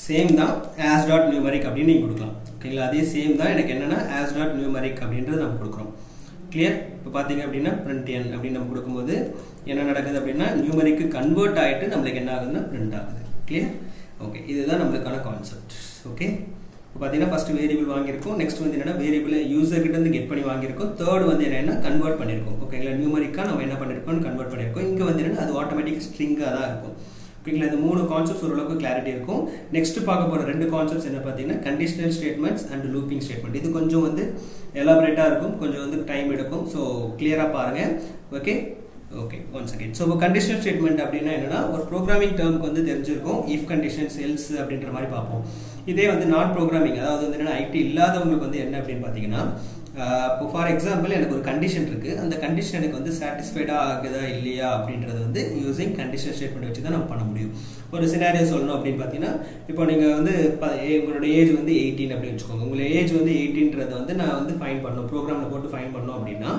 சேம் தான் as.numeric அப்படி நீங்க கொடுக்கலாம். ஓகேங்களா? அதே சேம் தான் எனக்கு என்னன்னா as.numeric அப்படின்றது நம்ம கொடுக்கிறோம். கிளியர்? இப்போ பாத்தீங்க அப்படினா print n அப்படி நம்ம கொடுக்கும்போது என்ன நடக்குது அப்படினா நியூமரிக் கன்வர்ட் ஆயிட்டு நமக்கு என்ன ஆகுதுன்னா print ஆகுது. கிளியர்? ஓகே, இதுதான் நமக்கான கான்செப்ட். ஓகே, இப்போ பாத்தீங்கன்னா ஃபர்ஸ்ட் வேரியபிள் வாங்கியிருக்கோம். நெக்ஸ்ட் வந்து என்னன்னா வேரியபிளை யூசர் கிட்ட இருந்து கெட் பண்ணி வாங்கியிருக்கோம். தேர்ட் வந்து என்னன்னா கன்வர்ட் பண்ணியிருக்கோம். ஓகேங்களா? நியூமரிக்கா நம்ம என்ன பண்ணிருக்கோம், கன்வர்ட் பண்ணியிருக்கோம். இங்க வந்து என்னன்னா அது ஆட்டோமேட்டிக் ஸ்ட்ரிங்கா தான் இருக்கும். ஓகேங்களா? இந்த 3 கான்செப்ட்ஸ் ஓரளவுக்கு கிளாரிட்டி இருக்கும். நெக்ஸ்ட் பார்க்க போற 2 கான்செப்ட்ஸ் என்ன பாத்தீங்கன்னா conditional statements and looping statement. இது கொஞ்சம் வந்து எலாபரேட்டா இருக்கும், கொஞ்சம் வந்து டைம் எடுக்கும். சோ கிளியரா பாருங்க. Okay okay once again. So conditional statement அப்படினா என்னன்னா ஒரு ப்ரோகிராமிங் டேர்ம்க்கு வந்து தெரிஞ்சிருக்கும். if conditions else அப்படின்ற மாதிரி பாப்போம். இதே வந்து நான் ப்ரோகிராமிங், அதாவது வந்து என்னன்னா ஐடி இல்லாதவங்களுக்கு வந்து என்ன அப்படினு பாத்தீங்கன்னா இப்போ ஃபார் எக்ஸாம்பிள் எனக்கு ஒரு கண்டிஷன் இருக்கு. அந்த கண்டிஷன் எனக்கு வந்து சாட்டிஸ்ஃபைடா ஆகுதா இல்லையா அப்படின்றது வந்து யூசிங் கண்டிஷனல் ஸ்டேட்மெண்ட் வச்சு தான் நம்ம பண்ண முடியும். ஒரு சினாரியோ சொல்லணும் அப்படின்னு பாத்தீங்கன்னா இப்போ நீங்க வந்து உங்களோட ஏஜ் வந்து 18 அப்படி வச்சுக்கோங்க. உங்களோட ஏஜ் வந்து 18ன்றத வந்து நான் வந்து ஃபைண்ட் பண்ணனும், ப்ரோக்ராம்ல போட்டு ஃபைண்ட் பண்ணனும் அப்படின்னா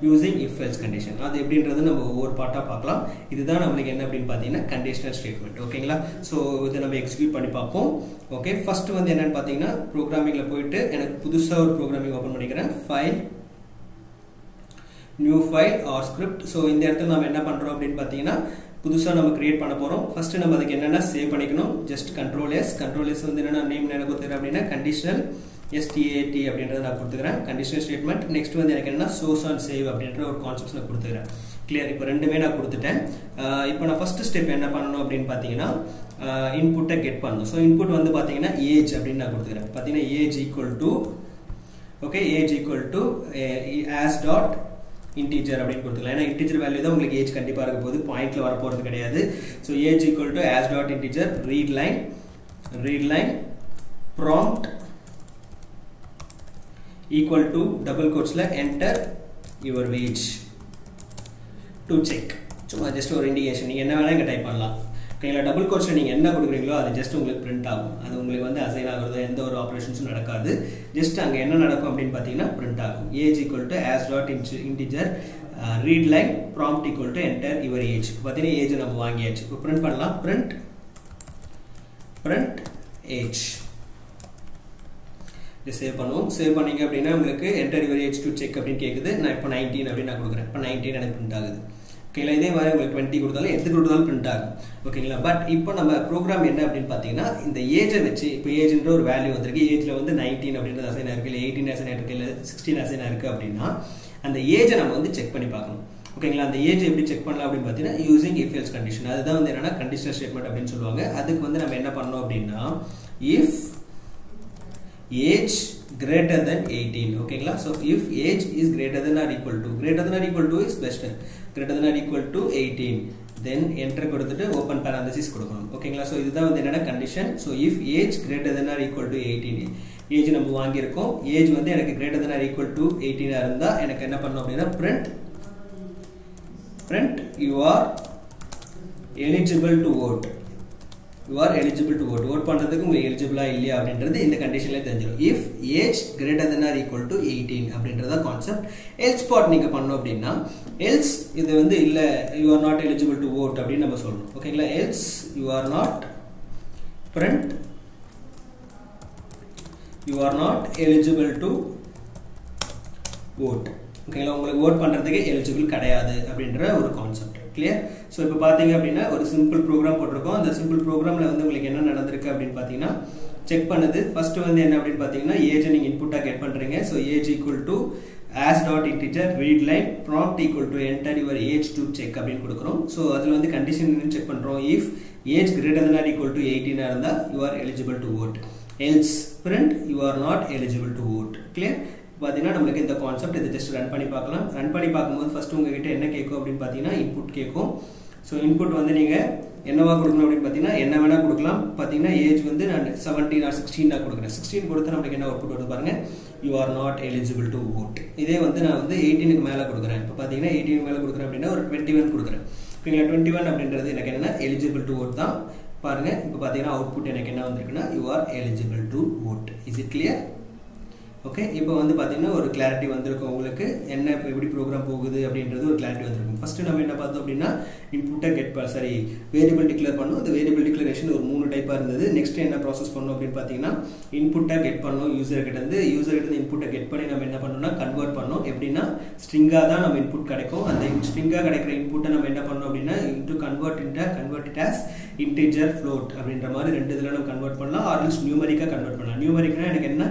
யூசிங் if else condition. அது எப்படின்றது நம்ம ஒவ்வொரு பார்ட்டா பார்க்கலாம். இதுதான் நமக்கு என்ன அப்படினு பாத்தீங்கன்னா கண்டிஷனல் ஸ்டேட்மெண்ட். ஓகேங்களா? சோ இத நம்ம எக்ஸிக்யூட் பண்ணி பார்ப்போம். ஓகே, ஃபர்ஸ்ட் வந்து என்னன்னு பாத்தீங்கன்னா ப்ரோகிராமிங்ல போயிட்டு எனக்கு புதுசா ஒரு ப்ரோகிராமிங் ஓபன் பண்ணிக்கிறேன். File new file R script. So இந்த இடத்துல நாம என்ன பண்றோம் அப்படினு பாத்தீங்கன்னா புதுசா நம்ம கிரியேட் பண்ண போறோம். ஃபர்ஸ்ட் நம்ம அதுக்கு என்னன்னா சேவ் பண்ணிக்கணும். ஜஸ்ட் கண்ட்ரோல் எஸ் வந்து என்னன்னா நேம் என்ன கொடுத்துறேன் அப்படினா கண்டிஷனல் STAT அப்படின்றத நான் கொடுத்துக்கிறேன். Conditional statement. நெக்ஸ்ட் வந்து எனக்கு என்ன சோர்ஸ் அண்ட் சேவ் அப்படின்ற ஒரு கான்செப்ட்ஸ் நான் கொடுத்துக்கிறேன். கிளியர்? இப்போ ரெண்டுமே நான் கொடுத்துட்டேன். இப்போ நான் ஃபர்ஸ்ட் ஸ்டெப் என்ன பண்ணணும் அப்படின்னு பாத்தீங்கன்னா இன்புட்டை கெட் பண்ணணும். ஸோ இன்புட் வந்து பாத்தீங்கன்னா ஏஜ் அப்படின்னு நான் கொடுத்துக்கிறேன். பாத்தீங்கன்னா age equal to okay age equal to as dot integer அப்படின்னு கொடுத்துக்கலாம். ஏன்னா இன்டிஜர் வேல்யூ தான் உங்களுக்கு ஏஜ் கண்டிப்பா இருக்க போது, பாயிண்ட்ல வர போறது கிடையாது. So age equal to as dot integer read line prompt equal to double quotesல enter your wage to check. சும்மா ஜஸ்ட் ஒரு இண்டிகேஷன். நீங்க என்ன வேணா இங்க டைப் பண்ணலாம். ஓகேங்களா. டபுள் கோட்ஸில் நீங்கள் என்ன கொடுக்குறீங்களோ அது ஜஸ்ட் உங்களுக்கு பிரிண்ட் ஆகும். அது உங்களுக்கு வந்து அசைன் ஆகுறதோ எந்த ஒரு ஆப்ரேஷன்ஸும் நடக்காது. ஜஸ்ட் அங்கே என்ன நடக்கும் அப்படின்னு பார்த்தீங்கன்னா பிரிண்ட் ஆகும். Age equal to as dot integer read line prompt equal to enter your age. இப்போ பார்த்தீங்கன்னா ஏஜ் நம்ம வாங்கியாச்சு. இப்போ பிரிண்ட் பண்ணலாம். பிரிண்ட் ஏஜ் சேவ் பண்ணுவோம். சேவ் பண்ணிங்க அப்படின்னா உங்களுக்கு enter your age to check அப்படின்னு கேட்குது. நான் இப்போ 19 அப்படின்னு நான் கொடுக்குறேன். இப்போ 19 எனக்கு பிரிண்ட் ஆகுது. ஓகேங்களா. இதே மாதிரி உங்களுக்கு 20 கொடுத்தாலும் எது கொடுத்தாலும் பிரிண்ட் ஆகும். ஓகேங்களா. பட் இப்போ நம்ம ப்ரோக்ராம் என்ன அப்படின்னு பார்த்தீங்கன்னா இந்த ஏஜை வச்சு இப்போ ஏஜ்ன்ற ஒரு வேல்யூ வந்திருக்கு. ஏஜில் வந்து 19 அப்படின்றது அசைனாக இருக்குது, இல்லை 18 அசைனாக இருக்குது, இல்லை 16 அசைனாக இருக்குது அப்படின்னா அந்த ஏஜை நம்ம வந்து செக் பண்ணி பார்க்கணும். ஓகேங்களா. அந்த ஏஜ் எப்படி செக் பண்ணலாம் அப்படின்னு பார்த்தீங்கன்னா யூசிங் இஃப் எல்ஸ் கண்டிஷன். அதுதான் வந்து என்னன்னா கண்டிஷனல் ஸ்டேட்மெண்ட் அப்படின்னு சொல்லுவாங்க. அதுக்கு வந்து நம்ம என்ன பண்ணோம் அப்படின்னா இஃப் ஏஜ் greater than 18. ஓகேங்களா. so if age is greater than or equal to is best, greater than or equal to 18, then enter கொடுத்துட்டு ஓபன் parenthesis கொடுக்கணும். ஓகேங்களா. so இதுதான் வந்து என்னன்னா condition. so if age greater than or equal to 18, age நம்ம வாங்கி இருக்கோம். Age வந்து எனக்கு greater than or equal to 18 இருந்தா எனக்கு என்ன பண்ணனும் அப்படினா print you are eligible to vote. You are eligible to vote. vote பண்றதுக்கு உங்களுக்கு எலிஜிபிளா இல்லையா அப்படின்றது இந்த கண்டிஷன்ல தெரிஞ்சிரும். if age greater than or equal to 18 அப்படின்றத கான்செப்ட். else part நீங்க பண்ணனும் அப்படினா else இது வந்து இல்ல you are not eligible to vote அப்படி நம்ம சொல்லணும். ஓகேங்களா. else you are not print you are not eligible to vote. ஓகேங்களா. உங்களுக்கு vote பண்றதுக்கு eligible கிடையாது அப்படின்ற ஒரு கான்செப்ட். கிளியர். சோ இப்போ பாத்தீங்க அப்படினா ஒரு சிம்பிள் ப்ரோகிராம் போட்டுருக்கோம். அந்த சிம்பிள் ப்ரோகிராம்ல வந்து உங்களுக்கு என்ன நடந்திருக்கு அப்படின்னு பாத்தீங்கன்னா செக் பண்ணுது. ஃபர்ஸ்ட் வந்து என்ன அப்படின்னு பாத்தீங்கன்னா ஏஜ் நீங்க இன்புட்டா கெட் பண்றீங்க. So age equal to as dot integer read line prompt equal to enter your age to check அப்படின்னு கொடுக்கிறோம். சோ அதுல வந்து கண்டிஷன் என்ன செக் பண்றோம். if age greater than or equal to 18 இருந்தா you are eligible to vote. else print you are not eligible to vote. clear. பாத்தீங்கன்னா நமக்கு இந்த கான்செப்ட் இதை ஜஸ்ட் ரன் பண்ணி பார்க்கலாம். ரன் பண்ணி பார்க்கும்போது ஃபர்ஸ்ட் உங்ககிட்ட என்ன கேட்கும் அப்படின்னு பாத்தீங்கன்னா இன்புட் கேட்கும். ஸோ இன்புட் வந்து நீங்க என்னவா கொடுக்கணும் அப்படின்னு பாத்தீங்கன்னா என்ன வேணா கொடுக்கலாம். பாத்தீங்கன்னா ஏஜ் வந்து நான் 17 or 16 நான் கொடுக்குறேன். 16 கொடுத்தா நமக்கு என்ன அவுட்புட் வருது பாருங்க. you are not eligible to vote. இதே வந்து நான் வந்து 18க்கு மேல கொடுக்குறேன். இப்போ பாத்தீங்கன்னா 18க்கு மேல கொடுக்குறேன் அப்படின்னா ஒரு 21 கொடுக்குறேன். ஓகேங்களா. 21 அப்படின்றது எனக்கு என்னன்னா eligible to vote தான். பாருங்க இப்போ பாத்தீங்கன்னா அவுட்புட் எனக்கு என்ன வந்திருக்குன்னா you are eligible to vote. is it clear? Okay. இப்போ வந்து பாத்தீங்கன்னா ஒரு கிளாரிட்டி வந்திருக்கும் உங்களுக்கு. என்ன எப்படி ப்ரோக்ராம் போகுது அப்படின்றது ஒரு கிளாரிட்டி வந்திருக்கும். ஃபர்ஸ்ட் நம்ம என்ன பார்த்தோம் அப்படின்னா இன்புட்டை வேரியபிள் டிக்ளேர் பண்ணோம். அந்த வேரியபிள் டிக்ளரேஷன் ஒரு 3 டைப்பா இருந்தது. நெக்ஸ்ட் என்ன ப்ராசஸ் பண்ணோம் அப்படின்னு பாத்தீங்கன்னா இன்புட்டை கெட் பண்ணோம் யூசர் கிட்ட இருந்து. இன்புட்டை கெட் பண்ணி நம்ம என்ன பண்ணோம்னா கன்வெர்ட் பண்ணோம். எப்படின்னா ஸ்ட்ரிங்கா தான் நம்ம இன்புட் கிடைக்கும். அந்த ஸ்ட்ரிங்கா கிடைக்கிற இன்புட்டை நம்ம என்ன பண்ணோம் அப்படின்னா convert it as integer float அப்படின்ற மாதிரி ரெண்டு இதுல நம்ம கன்வெர்ட் பண்ணலாம். ஆர் எல்ஸ் நியூமரிக்கா கன்வெர்ட் பண்ணலாம். நியூமரிக்னா எனக்கு என்ன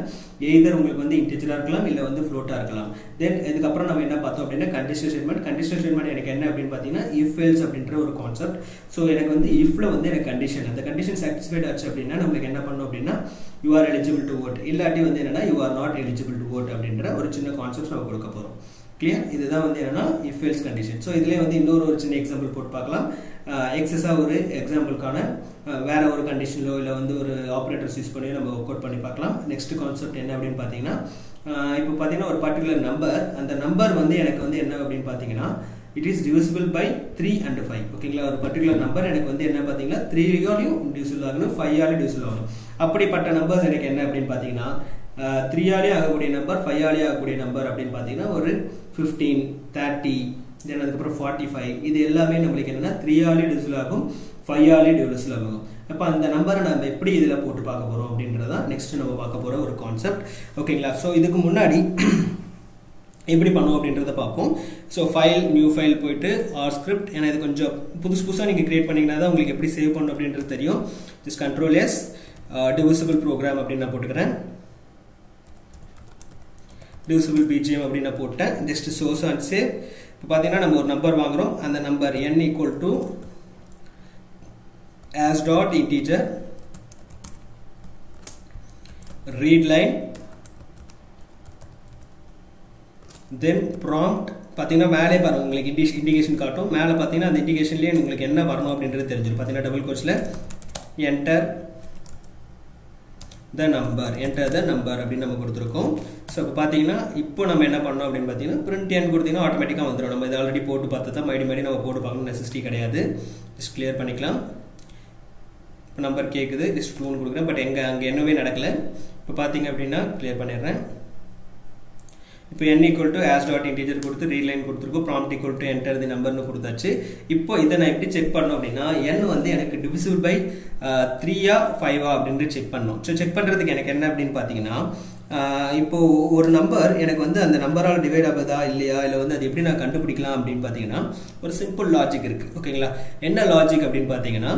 எய்தர் உங்களுக்கு வந்து இன்டிஜரா இருக்கலாம் இல்ல வந்து ஃப்ளோட்டா இருக்கலாம். தென் இதுக்கு அப்புறம் நம்ம என்ன பார்த்தோம் அப்படின்னா கண்டிஷனல் ஸ்டேட்மெண்ட் எனக்கு என்ன அப்படின்னு பாத்தீங்கன்னா if else அப்படின்ற ஒரு கான்செப்ட். சோ எனக்கு வந்து ifல வந்து எனக்கு கண்டிஷன் அந்த கண்டிஷன் satisfied ஆச்சு அப்படின்னா நமக்கு என்ன பண்ணனும் அப்படின்னா you are eligible to vote. இல்லாட்டி வந்து என்னன்னா you are not eligible to vote அப்படின்ற ஒரு சின்ன கான்செப்ட் நம்ம கொடுக்க போறோம். கிளியர். இதுதான் வந்து என்னன்னா if else கண்டிஷன். சோ இதுலயே வந்து இன்னொரு ஒரு சின்ன எக்ஸாம்பிள் போட்டு பார்க்கலாம். எக்ஸஸா ஒரு எக்ஸாம்பிளுக்கான வேற ஒரு கண்டிஷன்லோ இல்ல வந்து ஒரு ஆபரேட்டர்ஸ் யூஸ் பண்ணி நம்ம ஒர்க் அவுட் பண்ணி பார்க்கலாம். நெக்ஸ்ட் கான்செப்ட் என்ன அப்படின்னு பாத்தீங்கன்னா இப்போ பாத்தீங்கன்னா ஒரு பர்టిక్యులர் நம்பர், அந்த நம்பர் வந்து எனக்கு வந்து என்ன அப்படின்னு பாத்தீங்கன்னா it is divisible by 3 and 5. ஓகேங்களா. ஒரு பர்టిక్యులர் நம்பர் எனக்கு வந்து என்ன பாத்தீங்கன்னா 3 ஆலயும் டிவிசிபிள் ஆகணும், 5 ஆலயும் டிவிசிபிள் ஆகணும். அப்படிப்பட்ட நம்பர்ஸ் எனக்கு என்ன அப்படின்னு பாத்தீங்கன்னா 3 ஆலயும் ஆகக்கூடிய நம்பர், 5 ஆலயும் ஆகக்கூடிய நம்பர் அப்படின்னு பாத்தீங்கன்னா ஒரு 15, 30, தென் அதுக்கப்புறம் 45. இது எல்லாமே நம்மளுக்கு என்னன்னா 3 ஆலயும் டிவிசிபிள் ஆகும், 5 ஆலயும் டிவிசிபிள் ஆகும். அப்ப அந்த நம்பரை நம்ம எப்படி இதுல போட்டு பார்க்க போறோம் அப்படின்றத நெக்ஸ்ட் நம்ம பார்க்க போற ஒரு கான்செப்ட். ஓகேங்களா. சோ இதுக்கு முன்னாடி எப்படி பண்ணுவோம் அப்படின்றத பார்ப்போம். ஸோ நியூ ஃபைல் போயிட்டு ஆர் ஸ்கிரிப்ட், ஏன்னா இது கொஞ்சம் புதுசாக நீங்கள் கிரியேட் பண்ணிங்கன்னா தான் உங்களுக்கு எப்படி சேவ் பண்ணணும் அப்படின்றது தெரியும். Just control S divisible program அப்படின்னு நான் போட்டுக்கிறேன். divisible BGM அப்படின்னு நான் போட்டேன். Just source and save. இப்போ பார்த்தீங்கன்னா நம்ம ஒரு நம்பர் வாங்குறோம். அந்த number n equal to as dot integer read line then prompt. பார்த்தீங்கன்னா மேலே பாருங்க உங்களுக்கு இண்டிகேஷன் காட்டும். மேலே பார்த்தீங்கன்னா அந்த இண்டிகேஷன்லேயே உங்களுக்கு என்ன வரணும் அப்படின்றது தெரிஞ்சிடும். பார்த்தீங்கன்னா டபுள் கோட்ஸில் enter the number அப்படின்னு நம்ம கொடுத்துருக்கோம். ஸோ இப்போ பார்த்தீங்கன்னா இப்போ நம்ம என்ன பண்ணோம் அப்படின்னு பார்த்தீங்கன்னா print n கொடுத்தீங்கன்னா ஆட்டோமேட்டிக்காக வந்துடும். நம்ம இதை ஆல்ரெடி போட்டு பார்த்தா தான் மறுபடி நம்ம போட்டு பார்க்கணும் நெசசிட்டி கிடையாது. ஜஸ்ட் கிளியர் பண்ணிக்கலாம். இப்போ நம்பர் கேட்குது லிஸ்ட் 2ன்னு கொடுக்குறேன். பட் அங்கே என்னவே நடக்கலை. இப்போ பார்த்தீங்க அப்படின்னா கிளியர் பண்ணிடுறேன். இப்போ n equal to as dot integer கொடுத்து read line கொடுத்துருக்கோம். prompt equal to enter the numberனு கொடுத்தாச்சு. இப்போ இதை நான் எப்படி செக் பண்ணணும் அப்படின்னா n வந்து எனக்கு divisible by 3 5 அப்படின்னு செக் பண்ணணும். ஸோ செக் பண்ணுறதுக்கு எனக்கு என்ன அப்படின்னு பார்த்தீங்கன்னா இப்போ ஒரு நம்பர் எனக்கு வந்து அந்த நம்பரால் டிவைட் ஆகுதா இல்லையா, இல்லை வந்து அது எப்படி நான் கண்டுபிடிக்கலாம் அப்படின்னு பார்த்தீங்கன்னா ஒரு சிம்பிள் லாஜிக் இருக்குது. ஓகேங்களா, என்ன லாஜிக் அப்படின்னு பார்த்தீங்கன்னா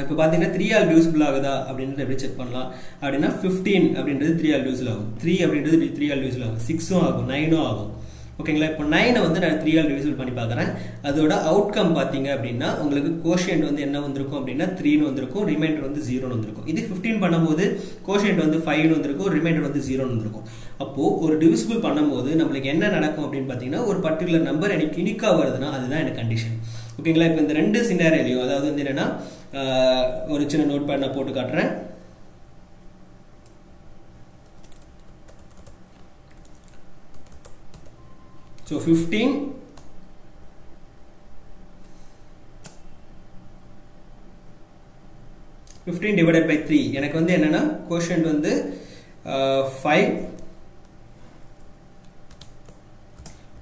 இப்போ பார்த்தீங்கன்னா 3 ஆல் டிவிசிபிள் ஆகுதா அப்படின்றது எப்படி செக் பண்ணலாம் அப்படின்னா 15 அப்படின்றது 3 ஆல் டிவிசிபிள் ஆகும், 3 அப்படின்றது 3 ஆல் டிவிசிபிள் ஆகும், 6ம் ஆகும், 9ம் ஆகும். ஓகேங்களா, இப்போ 9 வந்து நான் 3 ஆல் டிவிசிபிள் பண்ணி பார்க்குறேன். அதோட அவுட்கம் பார்த்தீங்க அப்படின்னா உங்களுக்கு கோஷியன்ட் வந்து என்ன வந்திருக்கும் அப்படின்னா 3ன்னு வந்திருக்கும், ரிமைண்டர் வந்து 0ன்னு வந்திருக்கும். இது 15 பண்ணும்போது கோஷியன்ட் வந்து 5ன்னு வந்திருக்கும், ரிமைண்டர் வந்து 0ன்னு வந்திருக்கும். அப்போது ஒரு டிவிசிபிள் பண்ணும்போது நம்மளுக்கு என்ன நடக்கும் அப்படின்னு பார்த்தீங்கன்னா ஒரு பர்டிகுலர் நம்பர் எனக்கு யூனிக்காக வருதுன்னா அதுதான் எனக்கு கண்டிஷன். ஓகேங்களா, இப்போ இந்த ரெண்டு சினாரியோலையும் அதாவது வந்து என்னன்னா ஒரு சின்ன நோட் பேட் நான் போட்டு காட்டுறேன். ஸோ 15 டிவைடட் பை 3 எனக்கு வந்து என்னன்னா கோஷன்ட் வந்து 5,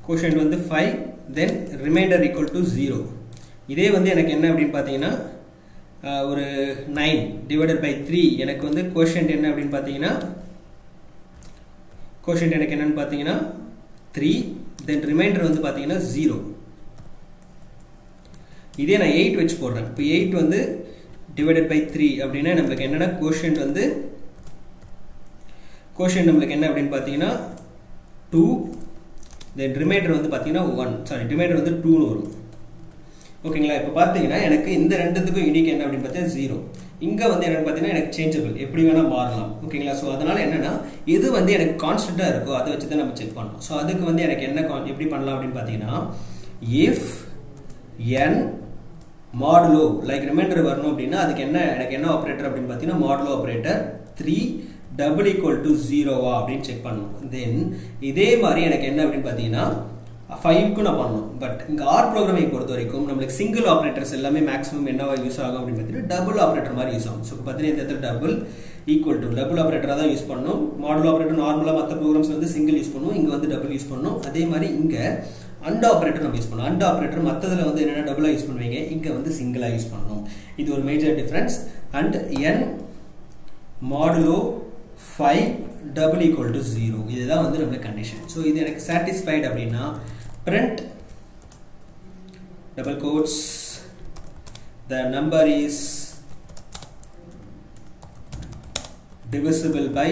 கோஷன்ட் வந்து 5, தென் ரிமைண்டர் ஈக்குவல் டு 0. இதே வந்து எனக்கு என்ன அப்படின்னு பார்த்தீங்கன்னா ஒரு 9 டிவைடட் பை 3 எனக்கு வந்து கோஷன்ட் என்ன அப்படின்னு பார்த்தீங்கன்னா கோஷன்ட் எனக்கு என்னன்னு பார்த்தீங்கன்னா 3, தென் ரிமைண்டர் வந்து பார்த்தீங்கன்னா 0. இதே நான் 8 வச்சு போடுறேன். இப்போ 8 வந்து டிவைடட் பை 3 அப்படின்னா நம்மளுக்கு என்னன்னா கோஷன்ட் வந்து கோஷன்ட் நம்மளுக்கு என்ன அப்படின்னு பார்த்தீங்கன்னா 2, தென் ரிமைண்டர் வந்து பார்த்தீங்கன்னா 1, ரிமைண்டர் வந்து 2ன்னு வரும். ஓகேங்களா, இப்போ பார்த்தீங்கன்னா எனக்கு இந்த ரெண்டுத்துக்கும் யூனிக் என்ன அப்படின்னு பார்த்தீங்கன்னா 0. இங்கே வந்து என்னன்னு பார்த்தீங்கன்னா எனக்கு சேஞ்சபிள், எப்படி வேணால் மாறலாம். ஓகேங்களா, ஸோ அதனால என்னன்னா எது வந்து எனக்கு கான்ஸ்டன்ட்டாக இருக்கோ அதை வச்சு தான் நம்ம செக் பண்ணணும். ஸோ அதுக்கு வந்து எனக்கு என்ன எப்படி பண்ணலாம் அப்படின்னு பார்த்தீங்கன்னா if n modulo like reminder வரணும் அப்படின்னா அதுக்கு எனக்கு என்ன ஆப்ரேட்டர் அப்படின்னு பார்த்தீங்கன்னா modulo operator 3 double equal to 0வா அப்படின்னு செக் பண்ணணும். தென் இதே மாதிரி எனக்கு என்ன அப்படின்னு பார்த்தீங்கன்னா 5க்கு நான் பண்ணணும். பட் இங்கே ஆர் ப்ரோக்ராமிங் பொறுத்த வரைக்கும் நம்மளுக்கு சிங்கிள் ஆப்ரேட்டர்ஸ் எல்லாமே மேக்ஸிமம் என்னவா யூஸ் ஆகும் அப்படின்னு பார்த்தீங்கன்னா டபுள் ஆப்ரேட்டர் மாதிரி யூஸ் ஆகும். ஸோ பார்த்தீங்கன்னா இந்த இடத்துல டபுள் ஈக்குவல் டு டபுள் ஆப்ரேட்டராக தான் யூஸ் பண்ணணும். மாடுலோ ஆப்ரேட்டர் நார்மலாக மற்ற ப்ரோக்ராம்ஸ் வந்து சிங்கிள் யூஸ் பண்ணுவோம், இங்கே வந்து டபுள் யூஸ் பண்ணணும். அதே மாதிரி இங்கே அண்ட் ஆப்ரேட்டர் நம்ம யூஸ் பண்ணணும். அண்ட் ஆப்ரேட்டர் மற்றதில் வந்து என்னென்ன டபுளாக யூஸ் பண்ணுவீங்க, இங்கே வந்து சிங்கிளாக யூஸ் பண்ணணும். இது ஒரு major difference. And n modulo 5 double equal to 0 இதுதான் வந்து நம்மளுக்கு கண்டிஷன். ஸோ இது எனக்கு சாட்டிஸ்ஃபைட் அப்படின்னா print double quotes the number is divisible by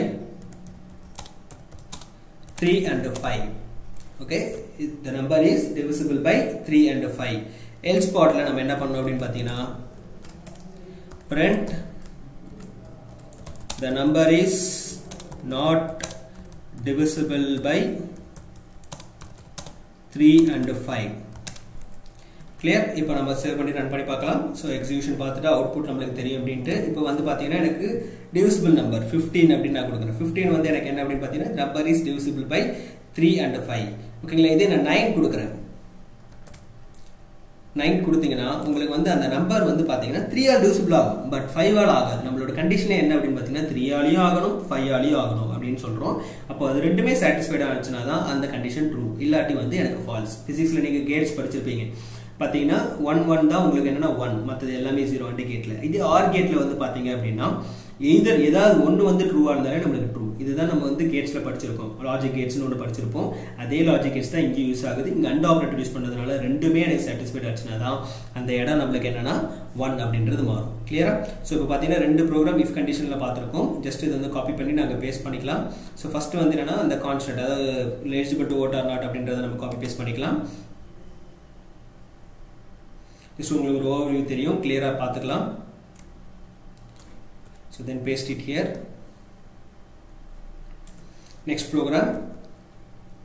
3 and 5. Okay, the number is divisible by 3 and 5. else part la நம்ம என்ன பண்ணனும் அப்படினு பாத்தீங்கன்னா print the number is not divisible by 3 and 5. Clear. இப்போ நம்ம சேவ் பண்ணி ரன் பண்ணி பார்க்கலாம். ஸோ எக்ஸிக்யூஷன் பார்த்துட்டு அவுட்புட் நம்மளுக்கு தெரியும் அப்படின்ட்டு. இப்போ வந்து பார்த்தீங்கன்னா எனக்கு டிவிசிபிள் நம்பர் 15 அப்படின்னு நான் கொடுக்குறேன். 15 வந்து எனக்கு என்ன அப்படின்னு பார்த்தீங்கன்னா number is divisible by 3 and 5. ஓகேங்களா, இதே நான் 9 கொடுக்குறேன். 9 கொடுத்தீங்கன்னா உங்களுக்கு வந்து அந்த நம்பர் வந்து பார்த்தீங்கன்னா 3 ஆல் டிவிசிபிள் ஆகும், பட் 5 ஆல் ஆகாது. நம்மளோட கண்டிஷனே என்ன அப்படின்னு பார்த்தீங்கன்னா 3 ஆலையும் ஆகணும் 5 ஆலையும் ஆகணும் அப்படின்னு சொல்கிறோம். அப்போ அது ரெண்டுமே சாட்டிஸ்ஃபைட் ஆச்சுன்னா தான் அந்த கண்டிஷன் ட்ரூ, இல்லாட்டி வந்து எனக்கு ஃபால்ஸ். ஃபிசிக்ஸில் நீங்கள் கேட்ஸ் படிச்சிருப்பீங்க பார்த்தீங்கன்னா 1 1 தான் உங்களுக்கு என்னன்னா 1, மற்றது எல்லாமே 0 அண்ட் கேட்டில். இது ஆர் கேட்டில் வந்து பார்த்தீங்க அப்படின்னா எய்தர் ஏதாவது ஒன்று வந்து ட்ரூவாக இருந்தாலே நம்மளுக்கு ட்ரூ. இதுதான் நம்ம வந்து கேட்ஸில் படிச்சிருக்கோம், லாஜிக் கேட்ஸ்னு ஒன்று படிச்சிருப்போம். அதே லாஜிக் கேட்ஸ் தான் இங்கே யூஸ் ஆகுது. இங்கே அண்ட் ஆப்ரேட்டர் யூஸ் பண்ணுறதுனால ரெண்டுமே எனக்கு சாட்டிஸ்ஃபைட் ஆச்சுன்னா தான் அந்த இடம் நம்மளுக்கு என்னன்னா 1 அப்படின்றது மாறும். கிளியரா? ஸோ இப்போ பார்த்தீங்கன்னா ரெண்டு ப்ரோக்ராம் இஃப் கண்டிஷனில் பார்த்துருக்கோம். ஜஸ்ட் இது வந்து காப்பி பண்ணி நாங்கள் பேஸ்ட் பண்ணிக்கலாம். ஸோ ஃபர்ஸ்ட் வந்து என்னன்னா அந்த கான்ஸ்டன்ட் அதாவது eligible to vote or not அப்படின்றத நம்ம காப்பி பேஸ்ட் பண்ணிக்கலாம். ஜஸ்ட் உங்களுக்கு ஒரு ஓவர்வியூ தெரியும், கிளியராக பார்த்துக்கலாம். So then paste it here. Next program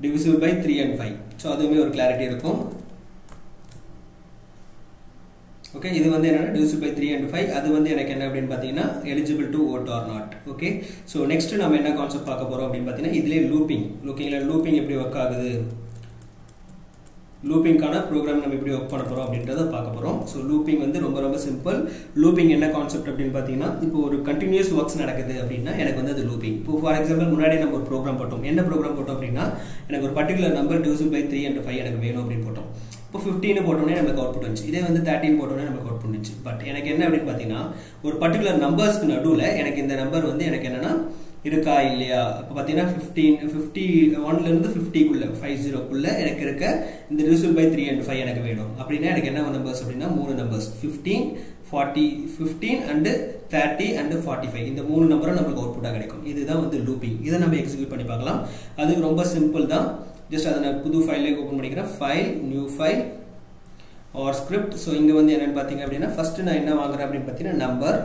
divisible by 3 and 5. So அதுவுமே ஒரு clarity இருக்கும். ஓகே, இது வந்து என்னன்னா divisible by 3 and 5. அது வந்து எனக்கு என்ன அப்படின்னு பார்த்தீங்கன்னா eligible to vote or not. Okay, so next நம்ம என்ன கான்செப்ட் பார்க்க போகிறோம் அப்படின்னு பார்த்தீங்கன்னா இதிலே லூப்பிங் எப்படி ஒர்க் ஆகுது லூப்பிங்கான ப்ரோக்ராம் நம்ம எப்படி ஒர்க் பண்ண போகிறோம் அப்படின்றத பார்க்க போகிறோம். ஸோ லூப்பிங் வந்து ரொம்ப ரொம்ப சிம்பிள். லூப்பிங் என்ன கான்செப்ட் அப்படின்னு பார்த்தீங்கன்னா, இப்போ ஒரு கண்டினியூஸ் ஒர்க்ஸ் நடக்குது அப்படின்னா எனக்கு வந்து அது லூப்பிங். இப்போ ஃபார் எக்ஸாம்பிள் முன்னாடி நம்ம ஒரு ப்ரோக்ராம் போட்டோம். என்ன ப்ரோக்ராம் போட்டோம் அப்படின்னா, எனக்கு ஒரு particular number divisible by 3 and 5 எனக்கு வேணும் அப்படின்னு போட்டோம். இப்போ 15 போட்டோன்னே நமக்கு அவுட்புட் வந்துச்சு. இதே வந்து 13 போட்டோன்னே நமக்கு அவுட்புட் வந்துச்சு. பட் எனக்கு என்ன அப்படின்னு பார்த்தீங்கன்னா, ஒரு பர்டிகுலர் நம்பர்ஸ்க்கு நடுவில் எனக்கு இந்த நம்பர் வந்து எனக்கு என்னன்னா இருக்கா இல்லையா. இப்போ பார்த்தீங்கன்னா 51லேருந்து 50க்குள்ள 50க்குள்ள எனக்கு இருக்க இந்த டிவிசிபிள் பை 3 and 5 எனக்கு வேணும். அப்படின்னா எனக்கு என்ன நம்பர்ஸ் அப்படின்னா 3 நம்பர்ஸ் 15, 15 and 30 and 45. இந்த 3 நம்பரும் நமக்கு அவுட்புட்டாக கிடைக்கும். இதுதான் வந்து லூப்பிங். இதை நம்ம எக்ஸிக்யூட் பண்ணி பார்க்கலாம். அது ரொம்ப சிம்பிள் தான். ஜஸ்ட் அதை நான் புது ஃபைலே ஓப்பன் பண்ணிக்கிறேன். File, new file R script. So இங்கே வந்து என்னென்னு பார்த்தீங்க அப்படின்னா, ஃபஸ்ட்டு நான் என்ன வாங்குறேன் அப்படின்னு பார்த்தீங்கன்னா நம்பர்,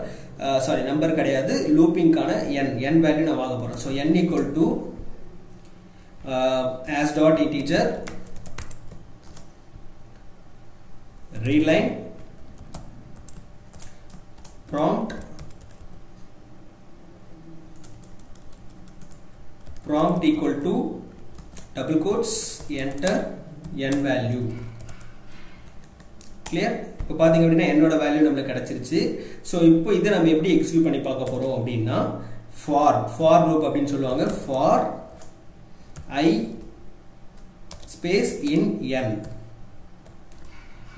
நம்பர் கிடையாது, லூப்பிங்கான n வேல்யூ நான் வாங்க போகிறேன். So n equal to as dot integer readline prompt equal to double quotes enter n value. Clear? இப்போ பார்த்தீங்க அப்படின்னா என்னோட வேல்யூ நம்மளுக்கு கிடைச்சிருச்சு. ஸோ இப்போ இதை நம்ம எப்படி எக்ஸிக்யூட் பண்ணி பார்க்க போகிறோம் அப்படின்னா, ஃபார் லூப் அப்படின்னு சொல்லுவாங்க. For I space in n.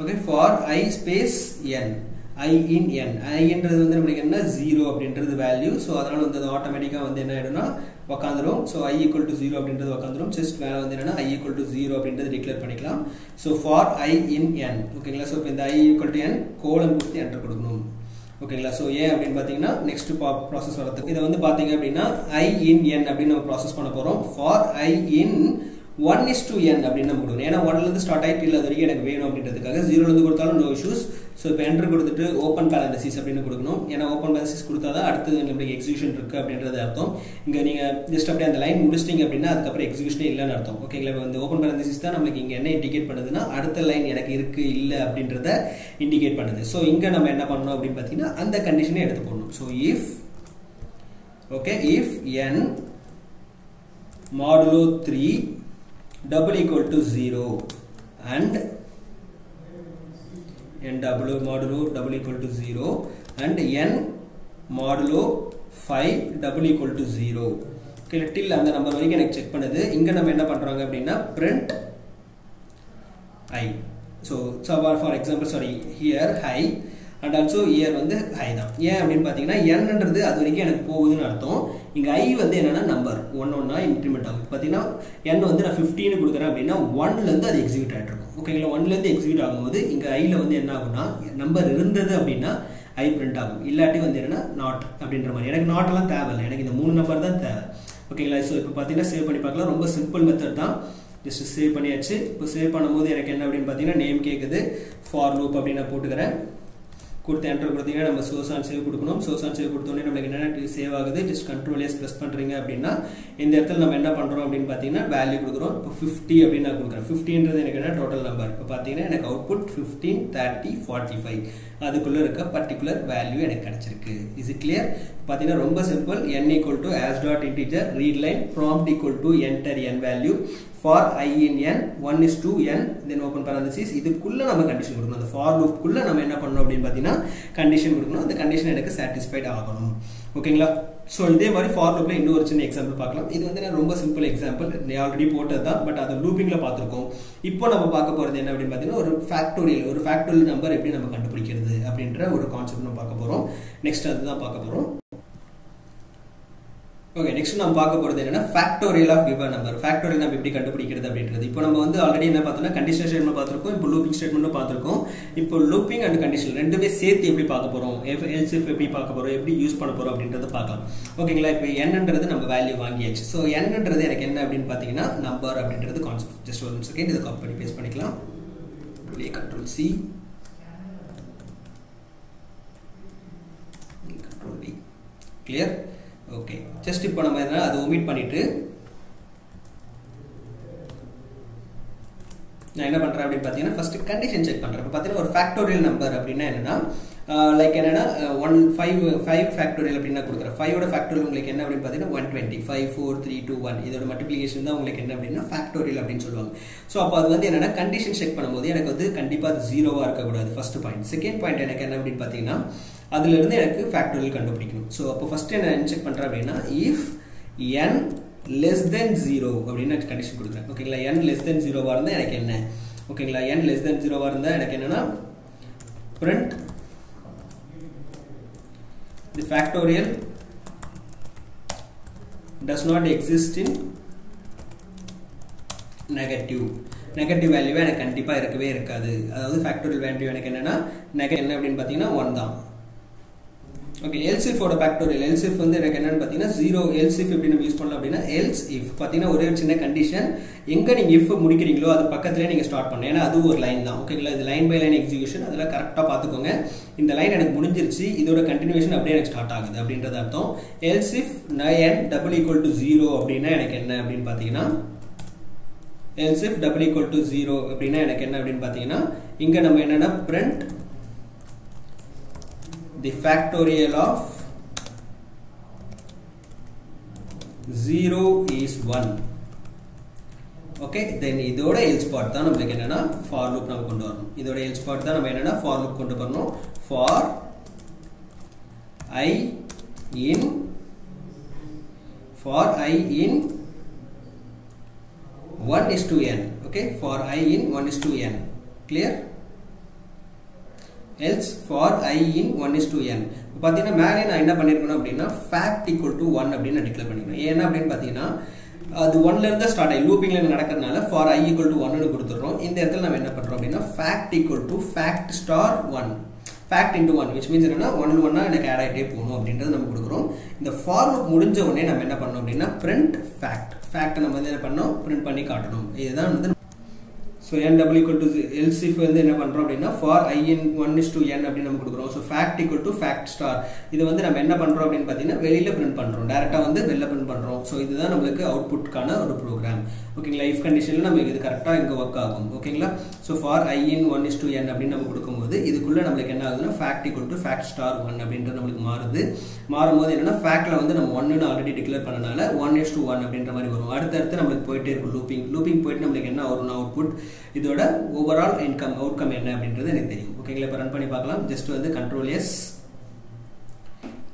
Okay, for I space n, I in n. ஐன்றது வந்து நம்மளுக்கு என்ன 0 அப்படின்றது வேல்யூ. ஸோ அதனால வந்து அது ஆட்டோமேட்டிக்காக வந்து என்ன ஆயிடும்னா உக்காந்துரும். ஸோ I equal to 0 அப்படின்றது உக்காந்துரும். ஜஸ்ட் மேலே வந்து என்னன்னா I equal to 0 அப்படின்றது டிக்ளேர் பண்ணிக்கலாம். So for I in n. ஓகேங்களா? ஸோ இப்போ இந்த I equal to n colon கொடுத்து என்டர் கொடுக்கணும். ஓகேங்களா? ஸோ ஏன் அப்படின்னு பார்த்தீங்கன்னா நெக்ஸ்ட் ப்ராசஸ் வரதுக்கு இதை வந்து பார்த்தீங்க அப்படின்னா I in n அப்படின்னு நம்ம ப்ராசஸ் பண்ண போகிறோம். ஃபார் I in 1:n அப்படின்னு நம்ம கொடுக்கணும். ஏன்னா 1லேருந்து ஸ்டார்ட் ஆகிட்டு இல்லை அது வரைக்கும் எனக்கு வேணும் அப்படின்றதுக்காக. 0லேருந்து கொடுத்தாலும் நோ இஷ்யூஸ். ஸோ இப்போ என்ட்ரு கொடுத்துட்டு ஓப்பன் பேரந்தசிஸ் அப்படின்னு கொடுக்கணும். ஏன்னா ஓப்பன் பேரந்தசிஸ் கொடுத்தா தான் அடுத்தது நம்மளுக்கு எக்ஸிக்யூஷன் இருக்குது அப்படின்றது அர்த்தம். இங்கே நீங்கள் ஜஸ்ட் அப்படியே அந்த லைன் முடிச்சிட்டிங்க அப்படின்னா அதுக்கப்புறம் எக்ஸிக்யூஷனே இல்லைன்னு அர்த்தம். ஓகேங்களா? வந்து ஓப்பன் பேரந்தசிஸ் தான் நம்மளுக்கு இங்கே என்ன இண்டிகேட் பண்ணுதுன்னா அடுத்த லைன் எனக்கு இருக்குது இல்லை அப்படின்றத இண்டிகேட் பண்ணுது. ஸோ இங்கே நம்ம என்ன பண்ணணும் அப்படின்னு பார்த்தீங்கன்னா அந்த கண்டிஷனே எடுத்து போடணும். So if n modulo 3 double equal to 0 and n modulo double equal to 0 and n modulo 5 double equal to 0. okay, till அந்த நம்பர் வரைக்கும் எனக்கு செக் பண்ணுது. இங்க நம்ம என்ன பண்றாங்க அப்படின்னா print I. so for example here high and also here வந்து high தான். ஏன் அப்படின்னு பார்த்தீங்கன்னா nன்றது அது வரைக்கும் எனக்கு போகுதுன்னு அர்த்தம். இங்கே I வந்து என்னன்னா நம்பர் ஒன்னா இன்க்ரிமெண்ட் ஆகும். பார்த்தீங்கன்னா n வந்து நான் 15 கொடுக்குறேன் அப்படின்னா 1லேருந்து அது எக்ஸிக்யூட் ஆகிட்டு இருக்கும். ஓகேங்களா? 1லேருந்து எக்ஸிக்யூட் ஆகும்போது இங்கே ஐயில் வந்து என்ன ஆகும்னா நம்பர் இருந்தது அப்படின்னா I பிரிண்ட் ஆகும். இல்லாட்டி வந்து என்னன்னா நாட் அப்படின்ற மாதிரி. எனக்கு நாட்டெல்லாம் தேவையில்லை, எனக்கு இந்த 3 நம்பர் தான் தேவை. ஓகேங்களா? ஸோ இப்போ பார்த்தீங்கன்னா சேவ் பண்ணி பார்க்கலாம். ரொம்ப சிம்பிள் மெத்தட் தான். ஜஸ்ட் சேவ் பண்ணியாச்சு. இப்போ சேவ் பண்ணும்போது எனக்கு என்ன அப்படின்னு பார்த்தீங்கன்னா நேம் கேட்குது. ஃபார் லூப் அப்படின்னு நான் போட்டுக்கிறேன். கொடுத்து என்டர் கொடுத்தீங்கன்னா நம்ம சோர்ஸ் அண்ட் சேவ் கொடுக்கணும். சோர்ஸ் அண்ட் சேவ் கொடுத்தோன்னே நம்மளுக்கு என்னென்ன சேவ் ஆகுது. ஜஸ்ட் கண்ட்ரோல் எஸ் ப்ரெஸ் பண்ணுறீங்க அப்படின்னா இந்த இடத்துல நம்ம என்ன பண்ணுறோம் அப்படின்னு பார்த்தீங்கன்னா வேல்யூ கொடுக்குறோம். இப்போ 50 அப்படின்னு நான் கொடுக்குறேன். 50ன்றது எனக்கு என்ன டோட்டல் நம்பர். இப்போ பார்த்தீங்கன்னா எனக்கு அவுட்புட் 15, 30, 45 அதுக்குள்ளே இருக்க பர்டிகுலர் வேல்யூ எனக்கு கிடைச்சிருக்கு. Is it clear? பார்த்தீங்கன்னா ரொம்ப simple. n equal to as dot integer read line prompt equal to enter n value for I in n 1:n then open parenthesis. இதுக்குள்ள நம்ம கண்டிஷன் கொடுக்கணும். அந்த ஃபார் லூப்க்குள்ள நம்ம என்ன பண்ணணும் அப்படின்னு பார்த்தீங்கன்னா கண்டிஷன் கொடுக்கணும். அந்த கண்டிஷன் எனக்கு சாட்டிஸ்ஃபைட் ஆகணும். ஓகேங்களா? ஸோ இதே மாதிரி ஃபார் லூப்ல இன்னொரு சின்ன எக்ஸாம்பிள் பார்க்கலாம். இது வந்து நான் ரொம்ப சிம்பிள் எக்ஸாம்பிள், ஆல்ரெடி போட்டது தான். பட் அது லூப்பிங்ல பார்த்துருக்கோம். இப்போ நம்ம பார்க்க போகிறது என்ன அப்படின்னு பார்த்தீங்கன்னா ஒரு ஃபேக்டோரியல் நம்பர் எப்படி நம்ம கண்டுபிடிக்கிறது அப்படின்ற ஒரு கான்செப்ட் நம்ம பார்க்க போகிறோம். நெக்ஸ்ட் அதுதான் பார்க்க போகிறோம். ஓகே, நெக்ஸ்ட் நம்ம பார்க்க போகிறது என்னன்னா factorial of given number. Factorial நம்ம எப்படி கண்டுபிடிக்கிறது அப்படின்றது. இப்போ நம்ம வந்து ஆல்ரெடி என்ன பார்த்தோம்னா கண்டிஷனல் ஸ்டேட்மெண்ட் பார்த்துருக்கோம். இப்போ லூப்பிங் ஸ்டேட்மெண்ட்டும் பார்த்துருக்கோம். இப்போ லூப்பிங் அண்ட் கண்டிஷனல் ரெண்டுமே சேர்த்து எப்படி பார்க்க போகிறோம், எல்ஸ் இஃப் எப்படி பார்க்க போகிறோம், எப்படி யூஸ் பண்ண போகிறோம் அப்படின்றத பார்க்கலாம். ஓகேங்களா? இப்போ என்னன்றது நம்ம வேல்யூ வாங்கியாச்சு. ஸோ என்னன்றது எனக்கு என்ன அப்படின்னு பார்த்தீங்கன்னா நம்பர் அப்படின்றது கான்செப்ட். ஜஸ்ட் ஒரு செகண்ட் இதை காப்பி பண்ணி பேஸ்ட் பண்ணிக்கலாம். Control C, control V. Clear? Okay, just இப்போ நம்ம என்ன அதை ஒமிட் பண்ணிட்டு நான் என்ன பண்ணுறேன் அப்படின்னு பார்த்தீங்கன்னா ஃபர்ஸ்ட் கண்டிஷன் செக் பண்ணுறேன். இப்போ பார்த்தீங்கன்னா ஒரு ஃபேக்டோரியல் நம்பர் அப்படின்னா என்னன்னா லைக் என்னன்னா 5 ஃபேக்டோரியல் அப்படின்னு நான் கொடுக்குறேன். 5ஓட ஃபேக்டோரியல் உங்களுக்கு என்ன அப்படின்னு பார்த்தீங்கன்னா 120. 5 4 3 2 1 இதோட மல்டிப்ளிகேஷன் தான் உங்களுக்கு என்ன அப்படின்னா ஃபேக்டோரியல் அப்படின்னு சொல்லுவாங்க. ஸோ அப்போ அது வந்து என்னன்னா கண்டிஷன் செக் பண்ணும்போது எனக்கு வந்து கண்டிப்பாக அது 0வா இருக்கக்கூடாது. First point. செகண்ட் பாயிண்ட் எனக்கு என்ன அப்படின்னு பார்த்தீங்கன்னா அதுல இருந்து எனக்கு ஃபேக்டோரியல் கண்டுபிடிக்கணும். ஸோ அப்போ ஃபர்ஸ்ட் என்ன செக் பண்றேன் அப்படின்னா இஃப் n less than 0 அப்படின்னு கண்டிஷன் கொடுக்குறேன். ஓகேங்களா, n less than 0வா இருந்தால் எனக்கு என்ன, ஓகேங்களா, n less than 0வா இருந்தால் எனக்கு என்னன்னா print the factorial does not exist in negative வேல்யூவே எனக்கு கண்டிப்பாக இருக்கவே இருக்காது. அதாவது ஃபேக்டோரியல் வேல்யூ எனக்கு என்னன்னா நெகட்டிவ் என்ன அப்படின்னு பார்த்தீங்கன்னா 1 தான். ஓகே, else if ஓட ஃபேக்டோரியல் else if வந்து எனக்கு என்னன்னு பார்த்தீங்கன்னா 0. else if எப்படி நம்ம யூஸ் பண்ணலாம் அப்படின்னா else if பார்த்தீங்கன்னா ஒரே ஒரு சின்ன கண்டிஷன், எங்கே நீங்கள் if முடிக்கிறீங்களோ அது பக்கத்துலேயே நீங்கள் ஸ்டார்ட் பண்ணணும். ஏன்னா அது ஒரு லைன் தான். ஓகேங்களா, இது லைன் பை லைன் எக்ஸிக்யூஷன். அதெல்லாம் கரெக்டாக பார்த்துக்கோங்க. இந்த லைன் எனக்கு முடிஞ்சிருச்சு, இதோட கண்டினியூஷன் அப்படியே எனக்கு ஸ்டார்ட் ஆகுது அப்படின்றது அர்த்தம். else if n double equal to 0 அப்படின்னா எனக்கு என்ன அப்படின்னு பார்த்தீங்கன்னா else if double equal to 0 அப்படின்னா எனக்கு என்ன அப்படின்னு பார்த்தீங்கன்னா இங்கே நம்ம என்னன்னா print the factorial of 0 is 1. Okay, தென் இதோட else part தான் நமக்கு என்னன்னா for loop நம்ம கொண்டு வரணும். இதோட else part தான் நம்ம என்னன்னா for loop கொண்டு வரணும். for I in 1 is to n. okay, for I in 1 is to n. clear? else for I in 1 is to n. பார்த்தீங்கன்னா மேலே நான் என்ன பண்ணிருக்கணும் அப்படின்னா fact equal to 1 அப்படின்னு நான் டிக்ளேர் பண்ணிக்கணும். ஏன்னா அப்படின்னு பார்த்தீங்கன்னா அது 1ல இருந்து ஸ்டார்ட் ஆகி லூப்பிங்ல நடக்கிறதுனால for I equal to 1 னு கொடுத்துறோம். இந்த இடத்துல நம்ம என்ன பண்றோம் அப்படின்னா fact equal to fact star 1, fact into 1, which means என்னன்னா 1 எனக்கு ஆட் ஆகிட்டே போகணும் அப்படின்றது நம்ம கொடுக்குறோம். இந்த for loop முடிஞ்ச உடனே நம்ம என்ன பண்ணோம் அப்படின்னா print fact நம்ம வந்து என்ன பண்ணோம் பிரிண்ட் பண்ணி காட்டணும். இதுதான் வந்து so n double equal to else if வந்து என்ன பண்றோம் அப்படின்னா for I in 1 is to n அப்படி நம்ம கொடுக்குறோம். so fact equal to fact star இது வந்து நம்ம என்ன பண்றோம் அப்படின்னு பார்த்தீங்கன்னா வெளியில பிரிண்ட் பண்றோம், டைரக்டா வந்து வெளியில பிரிண்ட் பண்றோம். so இதுதான் நமக்கு அவுட்புட்கான ஒரு ப்ரோக்ராம். ஓகேங்களா, if கண்டிஷன்ல நம்ம இது கரெக்டா இங்க வர்க் ஆகும். ஓகேங்களா, so for I in 1 is to n அப்படி நம்ம கொடுக்கும்போது இதுக்குள்ள நமக்கு என்ன ஆகுதுன்னா fact equal to fact star 1 அப்படின்றது நமக்கு மாறும்போது என்னன்னா factல வந்து நம்ம 1 னு ஆல்ரெடி டிக்ளேர் பண்ணனால 1 is to 1 அப்படின்ற மாதிரி வரும். அடுத்து நமக்கு போயிட்டே இருக்கும் லூப்பிங் போயிட்டு நமக்கு என்ன வரும் அவுட்புட், இதோட ஓவரால் அவுட்கம் என்ன அப்படின்றது எனக்கு தெரியும். ஓகேங்களா, இப்போ ரன் பண்ணி பார்க்கலாம். ஜஸ்ட் வந்து கண்ட்ரோல் எஸ்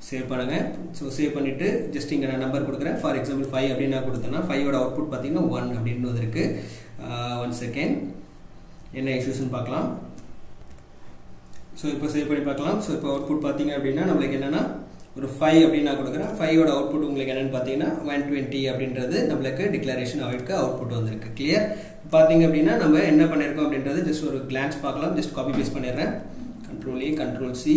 சேவ் பண்ணுங்க. ஸோ சேவ் பண்ணிட்டு ஜஸ்ட் இங்கே நான் நம்பர் கொடுக்குறேன். ஃபார் எக்ஸாம்பிள் 5 அப்படின்னு நான் கொடுத்தேன்னா 5ஓட அவுட்புட் பார்த்தீங்கன்னா 1 அப்படின்னு வந்திருக்கு. 1 செகண்ட் என்ன இஷ்யூஸ்ன்னு பார்க்கலாம். ஸோ இப்போ சேவ் பண்ணி பார்க்கலாம். ஸோ இப்போ அவுட்புட் பார்த்தீங்க அப்படின்னா நம்மளுக்கு என்னன்னா ஒரு 5 அப்படின்னு நான் கொடுக்குறேன். 5ஓட அவுட்புட் உங்களுக்கு என்னன்னு பார்த்தீங்கன்னா 120 அப்படின்றது நம்மளுக்கு டிக்ளரேஷன் அவுட்புட் வந்திருக்கு. கிளியர்? பார்த்தீங்க அப்படின்னா நம்ம என்ன பண்ணியிருக்கோம் அப்படின்றது ஜஸ்ட் ஒரு கிளான்ஸ் பார்க்கலாம். ஜஸ்ட் காப்பி பேஸ்ட் பண்ணிடுறேன். கண்ட்ரோல் ஏ கண்ட்ரோல் சி.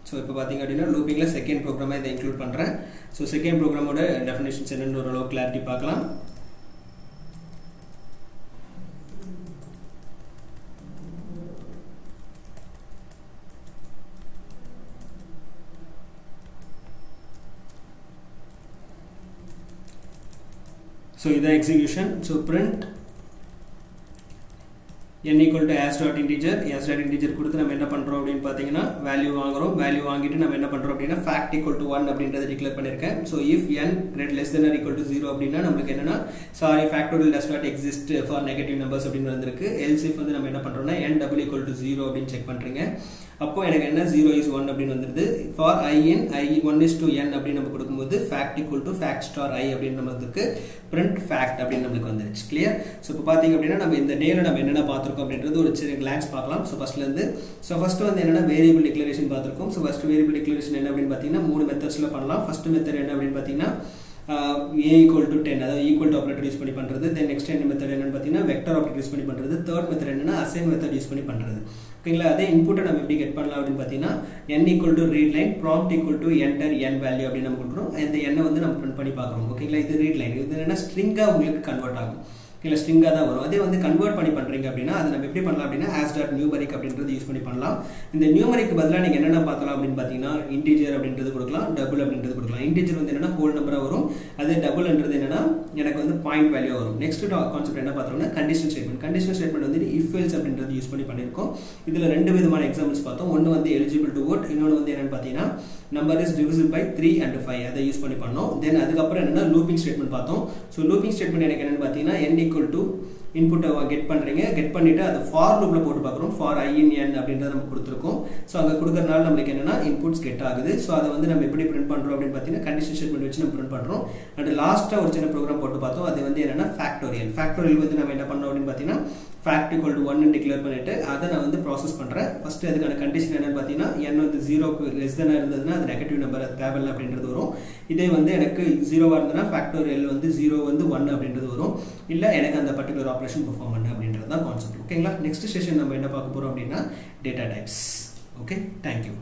ஸோ இப்போ பார்த்தீங்க அப்படின்னா லூப்பிங்கில் செகண்ட் ப்ரோக்ராமை இதை இன்க்ளூட் பண்ணுறேன். ஸோ செகண்ட் ப்ரோக்ராமோட டெஃபினேஷன்ஸ் என்னென்னு ஓரளவு கிளாரிட்டி பார்க்கலாம். So this is the execution. So print n equal to as dot integer கொடுத்து நம்ம என்ன பண்றோம் அப்படினு பாத்தீங்கன்னா வேல்யூ வாங்குறோம். வேல்யூ வாங்கிட்டு நம்ம என்ன பண்றோம் அப்படினா fact equal to 1 அப்படின்றதை டிக்ளேர் பண்ணிருக்கேன். so if n greater less than or equal to 0 அப்படினா நமக்கு என்னன்னா sorry factorial does not exist for negative numbers அப்படினு வந்திருக்கு. else if வந்து நம்ம என்ன பண்றோம்னா n double equal to 0 அப்படினு செக் பண்றீங்க. அப்போ எனக்கு என்ன 0 is 1 அப்படினு வந்திருது. for I in I 1 is to n அப்படி நம்ம கொடுக்கும்போது fact equal to fact star I அப்படினு நமக்கு print fact அப்படினு நமக்கு வந்துருச்சு. கிளியர்? சோ இப்போ பாத்தீங்க அப்படினா நம்ம இந்த டேல நம்ம என்னென்ன பாத்துறோம் அப்படின்றது ஒரு சின்ன glance பார்க்கலாம். சோ ஃபர்ஸ்ட்ல இருந்து ஃபர்ஸ்ட் வந்து என்னன்னா வேரியபிள் டிக்ளரேஷன் பாத்துறோம். சோ ஃபர்ஸ்ட் வேரியபிள் டிக்ளரேஷன் என்ன அப்படினு பாத்தீங்கன்னா மூணு மெத்தட்ஸ்ல பண்ணலாம். ஃபர்ஸ்ட் மெத்தட் என்ன அப்படினு பாத்தீங்கன்னா a equal to 10 அதாவது equal to ஆபரேட்டர் யூஸ் பண்ணி பண்றது. தென் நெக்ஸ்ட் என்ன மெத்தட் என்னன்னு பாத்தீங்கன்னா வெக்டர் ஆபரேட்டர் யூஸ் பண்ணி பண்றது. தேர்ட் மெத்தட் என்னன்னா அசைன் மெத்தட் யூஸ் பண்ணி பண்றது. ஓகேங்களா? அதே இன்புட்டை நம்ம எப்படி கெட் பண்ணலாம் அப்படின்னு பாத்தீங்கன்னா n equal to read line prompt equal to enter n value அப்படி நம்ம கொடுக்கிறோம். இந்த n வந்து நம்ம பிரிண்ட் பண்ணி பார்க்கறோம். ஓகேங்களா? இது read line. இது என்ன ஸ்ட்ரிங்கா உங்களுக்கு கன்வர்ட் ஆகும். இல்லை ஸ்ட்ரிங்காக தான் வரும். அதே வந்து கன்வெர்ட் பண்ணி பண்ணுறீங்க அப்படின்னா அது நம்ம எப்படி பண்ணலாம் அப்படின்னா as.numeric அப்படின்றது யூஸ் பண்ணி பண்ணலாம். இந்த நியூமரிக்கு பதிலாக நீங்கள் என்னென்ன பார்க்கலாம் அப்படின்னு பார்த்தீங்கன்னா இன்டீஜர் அப்படின்றது கொடுக்கலாம், டபுள் அப்படின்றது கொடுக்கலாம். இன்டீஜர் வந்து என்னன்னா ஹோல் நம்பராக வரும், அதே டபுள்ன்றது என்னன்னா எனக்கு வந்து பாயிண்ட் வேல்யூ வரும். நெக்ஸ்ட் கான்செப்ட் என்ன பார்த்தோம்னா கண்டிஷன் ஸ்டேட்மெண்ட். கண்டிஷன் ஸ்டேட்மெண்ட் வந்து இஃப் எல்ஸ் அப்படின்றது யூஸ் பண்ணி பண்ணியிருக்கோம். இதில் 2 விதமான எக்ஸாம்பிள்ஸ் பார்த்தோம். ஒன்று வந்து எலிஜிபிள் டு vote, இன்னொன்று வந்து என்னன்னு பார்த்தீங்கன்னா number is divisible by 3 and 5 அதை யூஸ் பண்ணி பண்ணோம். தென் அதுக்கப்புறம் என்னன்னா லூப்பிங் ஸ்டேட்மெண்ட் பார்த்தோம். ஸோ லூப்பிங் ஸ்டேட்மெண்ட் எனக்கு என்னன்னு பார்த்தீங்கன்னா n equal to இன்புட்டை கெட் பண்ணுறீங்க, கெட் பண்ணிவிட்டு அது ஃபார் லூப்பில் போட்டு பார்க்குறோம். ஃபார் I in n அப்படின்றத நம்ம கொடுத்துருக்கோம். ஸோ அங்கே கொடுக்கறதுனால நம்மளுக்கு என்னென்னா இன்புட்ஸ் கெட் ஆகுது. ஸோ அதை வந்து நம்ம எப்படி பிரிண்ட் பண்ணுறோம் அப்படின்னு பார்த்தீங்கன்னா கண்டிஷன் ஸ்டேட்மெண்ட் வச்சு நம்ம பிரிண்ட் பண்ணுறோம். அண்ட் லாஸ்ட்டாக ஒரு சின்ன ப்ரோக்ராம் போட்டு பார்த்தோம். அது வந்து என்னென்னா ஃபேக்டோரியல். ஃபேக்டோரியல் வந்து நம்ம என்ன பண்ணோம் அப்படின்னு பார்த்தீங்கன்னா fact equal to 1 டிக்ளேர் பண்ணிட்டு அதை நான் வந்து ப்ராசஸ் பண்ணுறேன். ஃபர்ஸ்ட் அதுக்கான கண்டிஷன் என்னன்னு பார்த்தீங்கன்னா n வந்து 0க்கு லெஸ் தெனாக இருந்ததுன்னா அது நெகட்டிவ் நம்பர் தேவையில்லை அப்படின்றது வரும். இதே வந்து எனக்கு 0வாக இருந்ததுன்னா ஃபேக்டோரியல் வந்து 0 வந்து 1 அப்படின்றது வரும். இல்லை எனக்கு அந்த பர்டிகுலர் ஆப்ரேஷன் பெர்ஃபார்ம் பண்ணு அப்படின்றது தான் கான்செப்ட். ஓகேங்களா? நெக்ஸ்ட் செஷன் நம்ம என்ன பார்க்க போகிறோம் அப்படின்னா டேட்டா டைப்ஸ். Okay, thank you.